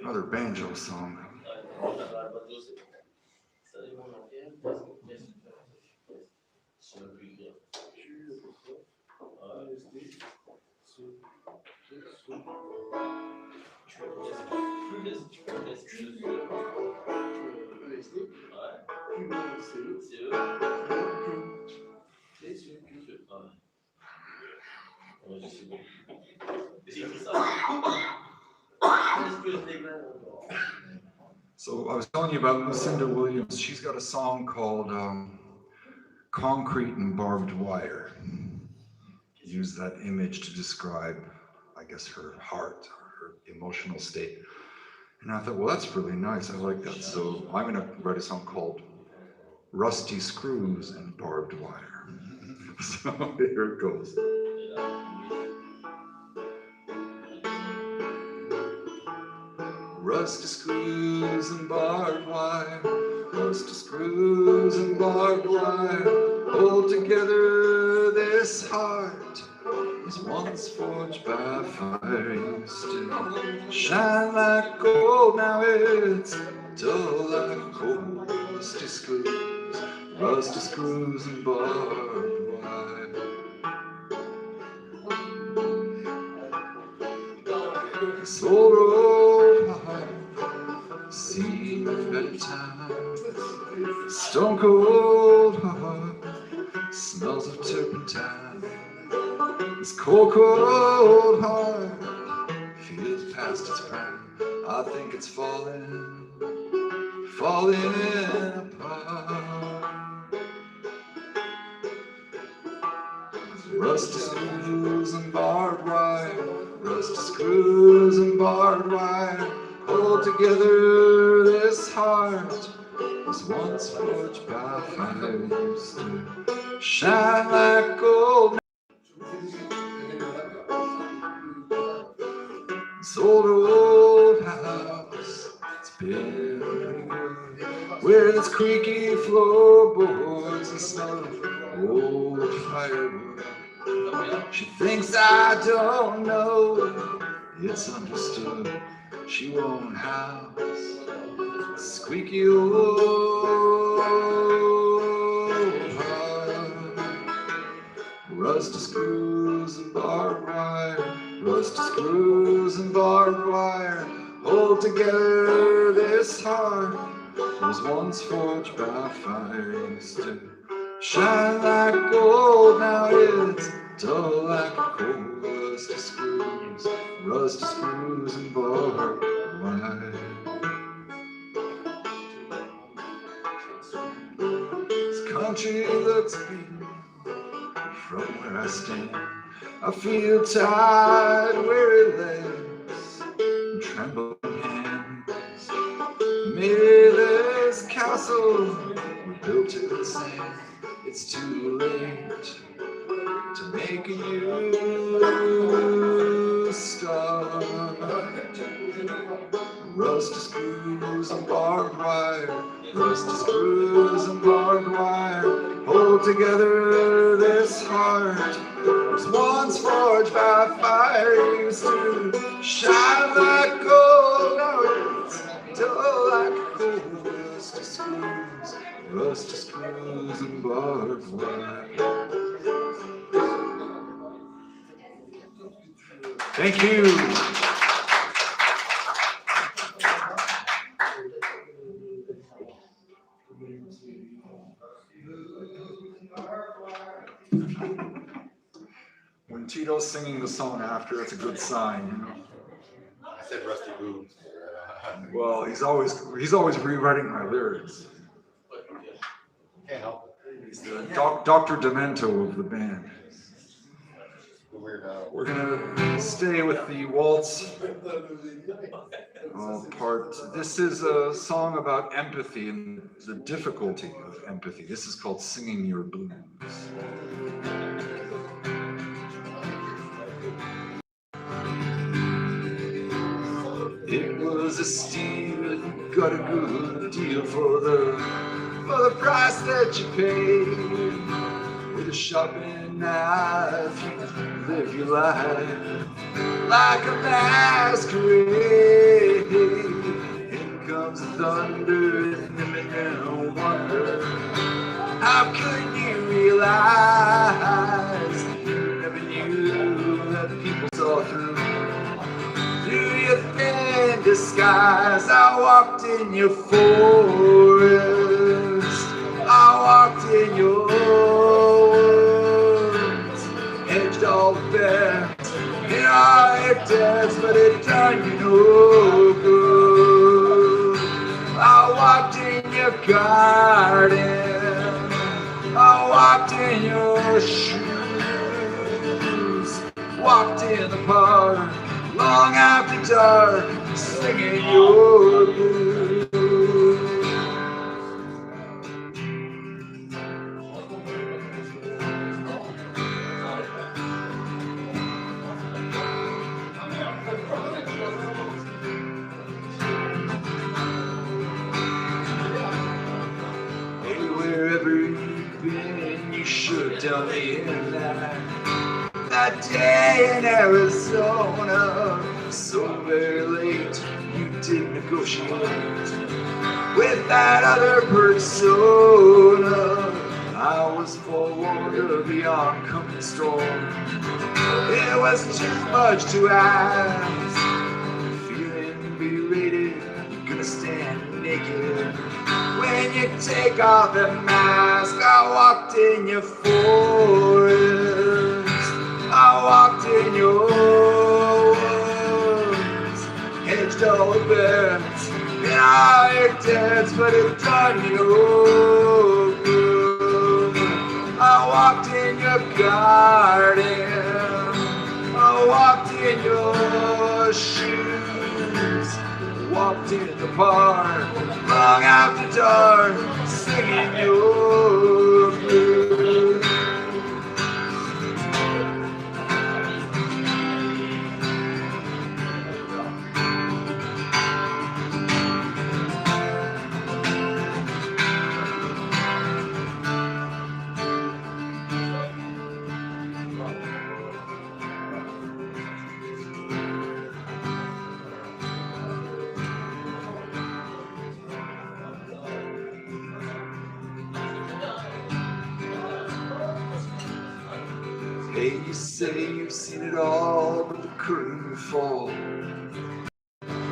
Speaker 1: Another banjo song. So I was telling you about Lucinda Williams. She's got a song called Concrete and Barbed Wire. Use that image to describe, I guess, her heart, her emotional state. And I thought, well, that's really nice. I like that. So I'm going to write a song called Rusty Screws and Barbed Wire. So here it goes. Rusty screws and barbed wire, rusty screws and barbed wire, hold together this heart. Was once forged by fire, used to shine like gold, now it's dull like cold. Rusty screws and barbed wire. This old road heart, seen a better time. Stone cold heart, smells of turpentine. This cold, cold heart feels past its prime. I think it's falling apart. Rusty screws and barbed wire, rusty screws and barbed wire, hold together this heart. Was once forged by fire, used to shine like gold. This old house, it's been pretty good, with its creaky floorboards and smell of old firewood. She thinks I don't know, it's understood. She won't house squeaky old heart. Rusty screws and barbed wire, rusty screws and barbed wire, hold together this heart. Was once forged by fire, used to shine like gold, now it's dull like cold. Rusty screws and barbed wire. This country looks green from where I stand. I feel tired, weary legs, and trembling hands. Maybe this castle we built in the sand. It's too late to make a new start. Rusty screws and barbed wire, rusty screws and barbed wire, hold together this heart. Was once forged by fire, used to shine like gold, now it's dull like cold. Rusty screws and barbed wire. Thank you. When Tito's singing the song after, it's a good sign, you know.
Speaker 2: I said rusty boots.
Speaker 1: Well, he's always rewriting my lyrics.
Speaker 2: Can't help it.
Speaker 1: He's the Dr. Demento of the band.
Speaker 2: The weird out.
Speaker 1: We're gonna stay with the waltz part. This is a song about empathy and the difficulty of empathy. This is called Singing Your Blues. It was a steal, got a good deal for the for the price that you paid. With a sharpened knife, you live your life like a masquerade. In comes the thunder, and then wonder, how could you realize you never knew that people saw through your thin disguise? I walked in your forest, I walked in your woods, hedged all the bets in all your debts, but it done you no good. I walked in your garden, I walked in your shoes, walked in the park long after dark, singing your blues. Hey, wherever you've been, you should have done me in that day in Arizona. So very late, you did negotiate with that other persona. I was forewarned of the oncoming storm. It was too much to ask. Feeling berated, you're gonna stand naked when you take off the mask. I walked in your forest, I walked in your woods, hedged all the bets in all your debts, but it done you no good. I walked in your garden, I walked in your shoes, walked in the park long after dark, singing your blues. Hey, you say you've seen it all, but the curtain will fall.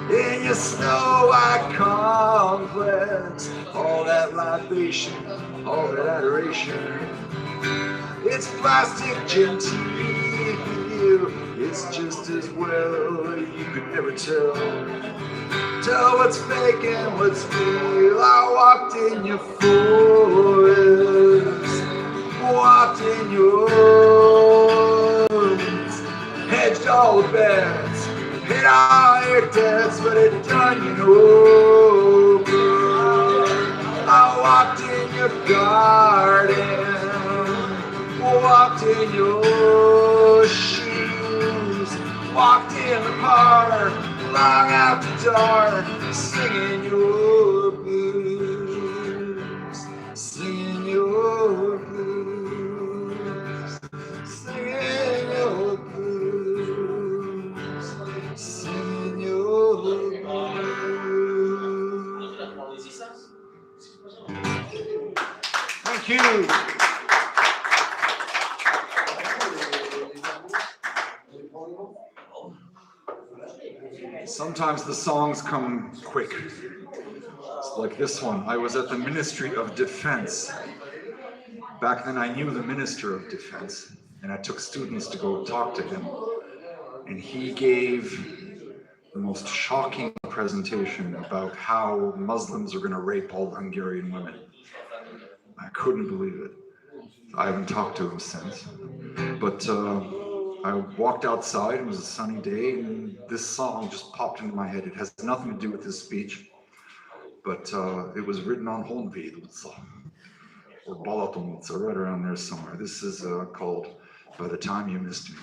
Speaker 1: In your snow-white complex, all that libation, all that adoration, it's plastic genteel. It's just as well you could never tell what's fake and what's real. I walked in your forest, walked in your woods, hedged all the bets, paid all your debts, but it done you no good. I walked in your garden, walked in your shoes, walked in the park long after dark, singing your blues, singing your blues, singing your blues, singing your blues. Thank you. Sometimes the songs come quick. It's like this one. I was at the Ministry of Defense. Back then I knew the Minister of Defense, and I took students to go talk to him. And he gave the most shocking presentation about how Muslims are going to rape all the Hungarian women. I couldn't believe it. I haven't talked to him since. But I walked outside, it was a sunny day, and this song just popped into my head. It has nothing to do with this speech, but it was written on Honvédutca, or Balatonutca, right around there somewhere. This is called By the Time You Missed Me.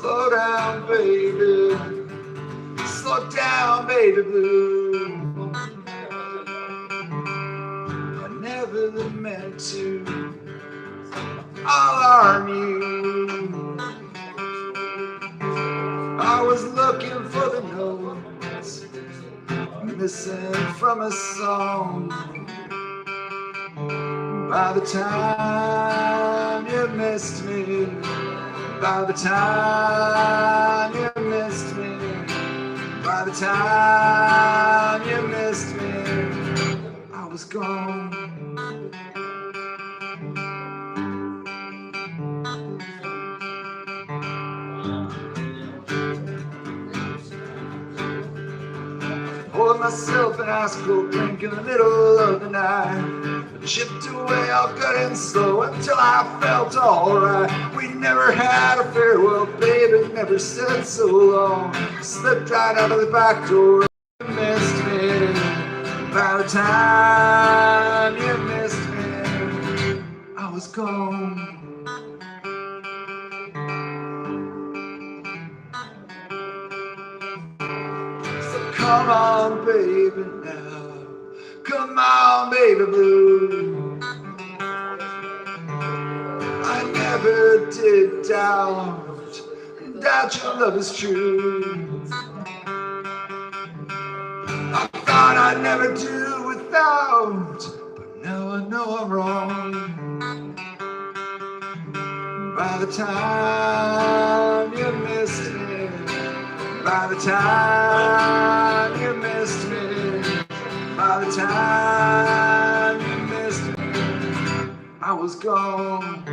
Speaker 1: Slow down, baby. Slow down, baby blue. I never meant to alarm you. I was looking for the notes missing from a song. By the time you missed me, by the time you missed me, by the time you missed me, I was gone. Poured myself an ice cold drink in the middle of the night. I chipped away all good and slow until I felt alright. We never had a farewell, baby, never said so long. Slipped right out of the back door and missed me. By the time you missed me, I was gone. Come on, baby, now. Come on, baby blue. I never did doubt your love is true. I thought I'd never do without, but now I know I'm wrong. By the time you missed me, by the time you missed me, by the time you missed me, I was gone.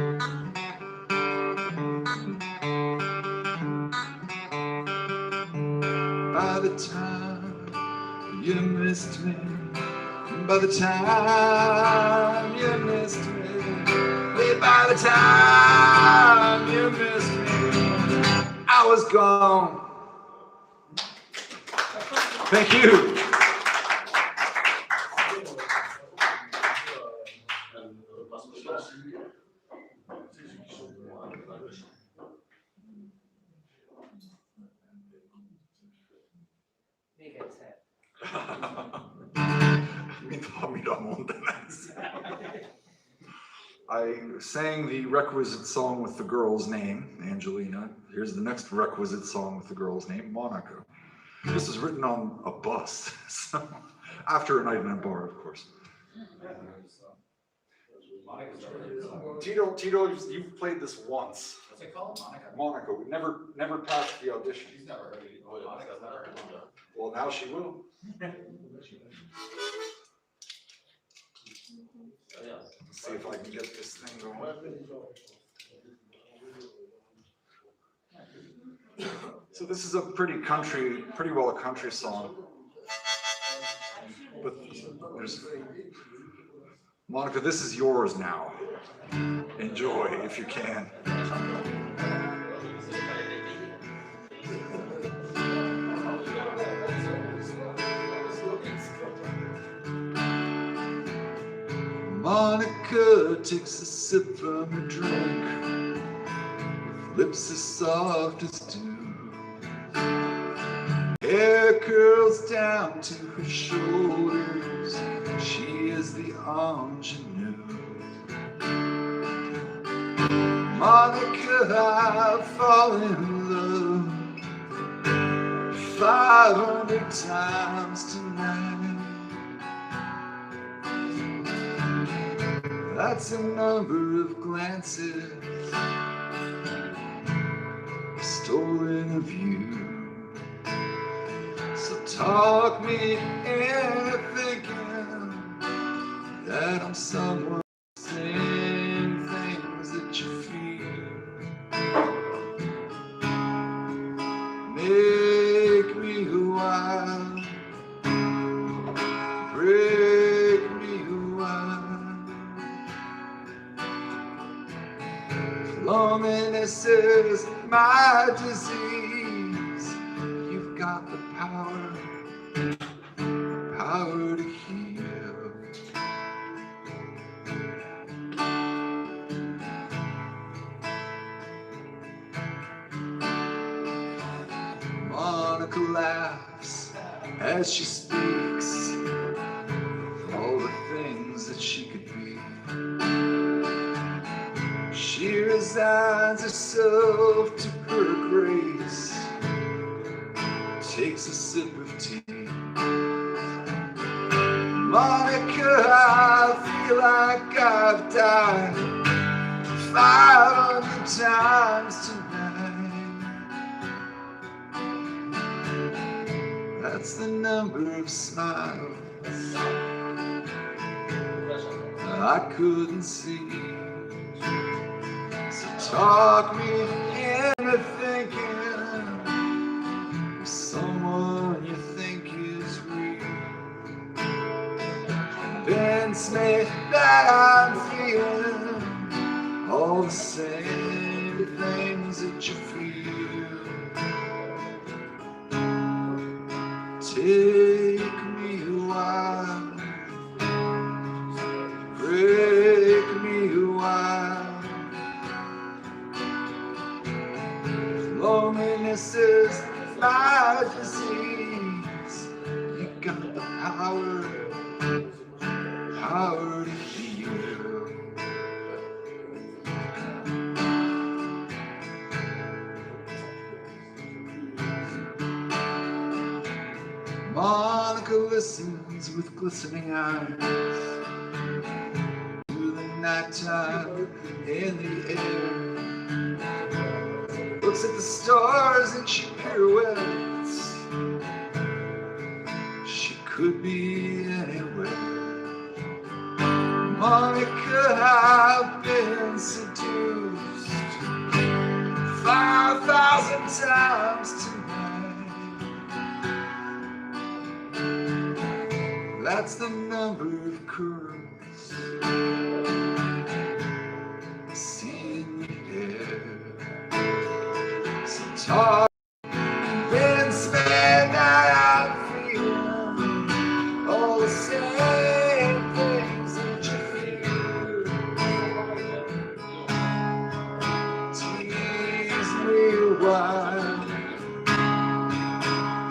Speaker 1: By the time you missed me, by the time you missed me, by the time you missed me, I was gone. Thank you. I sang the requisite song with the girl's name, Angelina. Here's the next requisite song with the girl's name, Monica. This is written on a bus, so after a night in a bar, of course. Tito, you've played this once.
Speaker 2: What's it called?
Speaker 1: Monica, we never passed the audition.
Speaker 2: She's never heard it. Monica's never heard it.
Speaker 1: Well, now she will. Let's see if I can get this thing going. So this is a pretty well a country song. But there's Monica, this is yours now. Enjoy if you can. Monica takes a sip from her drink, with lips as soft as dew. Hair curls down to her shoulders, she is the ingenue. Monica, I've fallen in love 500 times tonight. That's a number of glances stolen of you. So talk me into thinking that I'm someone saying things that you feel. Make me wild, break me wild. Loneliness is my disease. You've got the power to heal. Monica laughs as she speaks all the things that she could be. She resigns herself to her grace, takes a sip of tea. Monica, I feel like I've died 500 times tonight. That's the number of smiles I couldn't see. So talk me into thinking of someone you think is real. Convince me that I'm feeling all the same things that you feel. Take me a while, break me a while. Loneliness is my disease. You got the power to heal. Monica listens with glistening eyes to the nighttime in the air. Looks at the stars and she pirouettes. She could be anywhere. Monica, I've been seduced 5,000 times tonight. That's the number of curls I see in the air. So talk, convince me that I'm feeling all the same things that you feel. Tease me a while,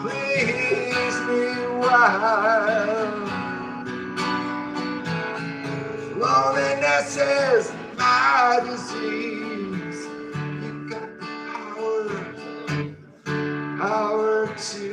Speaker 1: please me a while. Loneliness is my disease. You got the power to heal.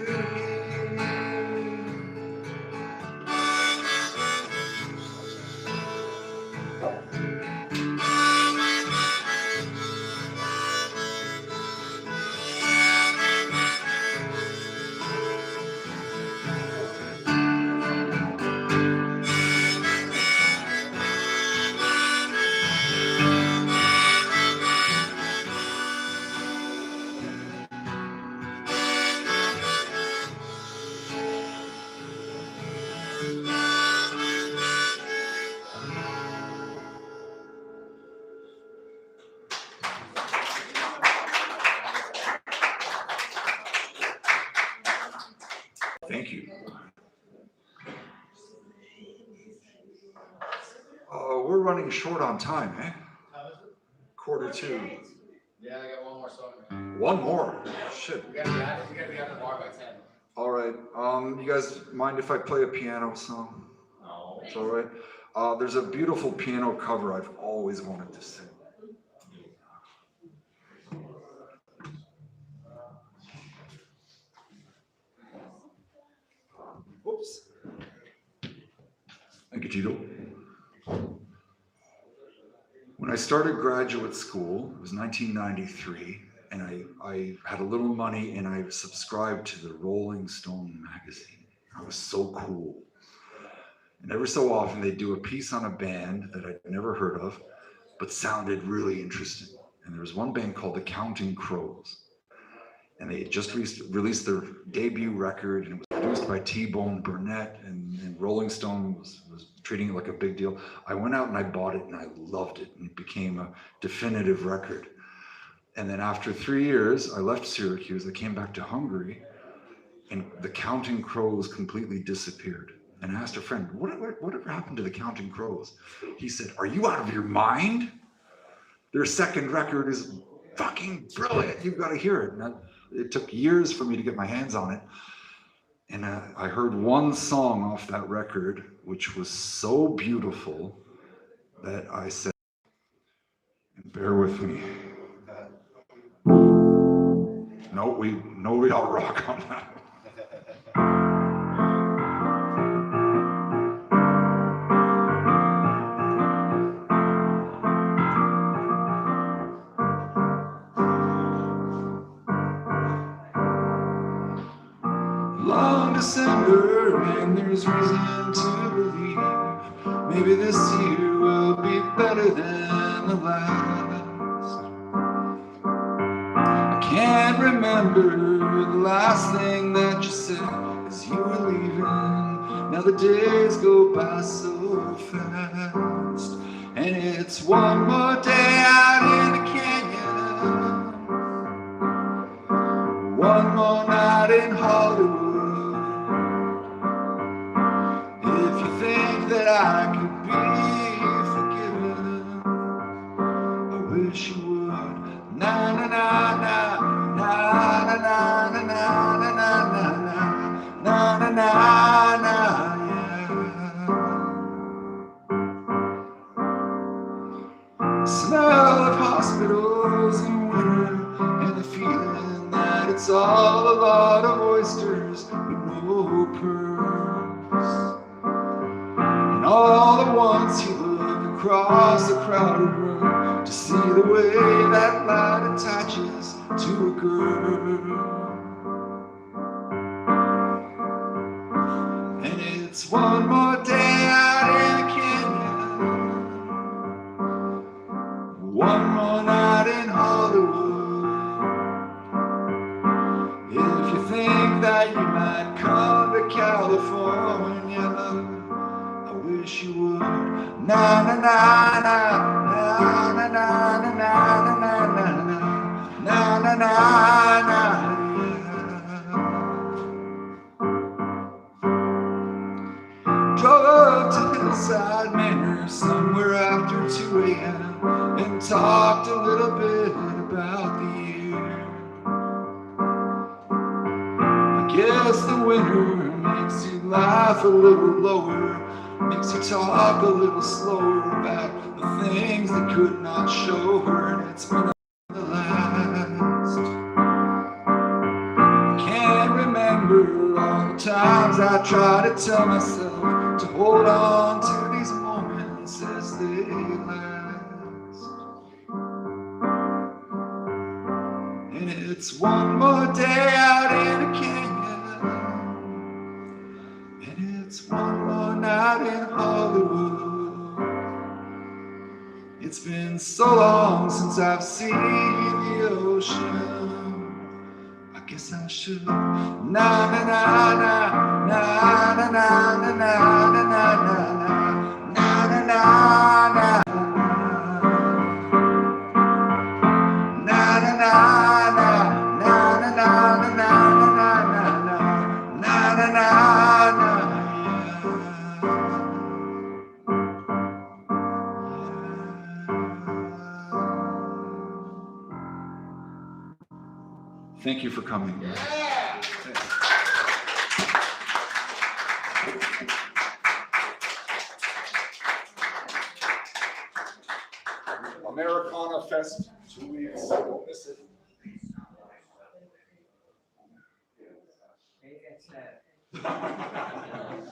Speaker 1: Thank you. We're running short on time, eh? Quarter-2.
Speaker 2: Yeah, I got one more song.
Speaker 1: One more? Shit.
Speaker 2: We gotta be out of the bar by 10.
Speaker 1: All right. You guys mind if I play a piano song?
Speaker 2: No.
Speaker 1: It's all right. There's a beautiful piano cover I've always wanted to sing. Whoops. Thank you, Tito. When I started graduate school, it was 1993, and I had a little money and I subscribed to the Rolling Stone magazine. I was so cool. And every so often they'd do a piece on a band that I'd never heard of, but sounded really interesting. And there was one band called the Counting Crows. And they had just released their debut record, and it was produced by T-Bone Burnett, and Rolling Stone was treating it like a big deal. I went out and I bought it and I loved it, and it became a definitive record. And then after 3 years, I left Syracuse, I came back to Hungary, and the Counting Crows completely disappeared. And I asked a friend, whatever happened to the Counting Crows? He said, are you out of your mind? Their second record is fucking brilliant, you've got to hear it. And it took years for me to get my hands on it. And I heard one song off that record, which was so beautiful that I said, and bear with me. No, we all rock on that. Long December, and there's reason to believe maybe this year will be better than the last. I can't remember the last thing that you said as you were leaving. Now the days go by so fast, and it's one more day out in the canyon, one more night in Hollywood. If you think that I could be forgiven, I wish you would. Na na na na na na na na na na na na na na na. Smell of hospitals in winter, and the feeling that it's all a lot of oysters with no pearls. And all at once you look across the crowded room to see the way that light attaches to a girl. And it's one more day out in the canyon, one more night in Hollywood. If you think that you might come to California, I wish you would. Na na na na na na na na na na na na na na. Drove up to Hillside Manor somewhere after 2 a.m. and talked a little bit about the year. I guess the winter makes you laugh a little lower, makes you talk a little slower about the things that could not show her, and it's been the last. I can't remember all the times I try to tell myself to hold on to these moments as they last. And it's one more day out in a canyon, and it's one more night in Hollywood. It's been so long since I've seen the ocean, I guess I should. Na na na na na na na na na na na na na na. Thank you for coming. Americana Fest, 2 weeks. Don't miss it.
Speaker 3: It's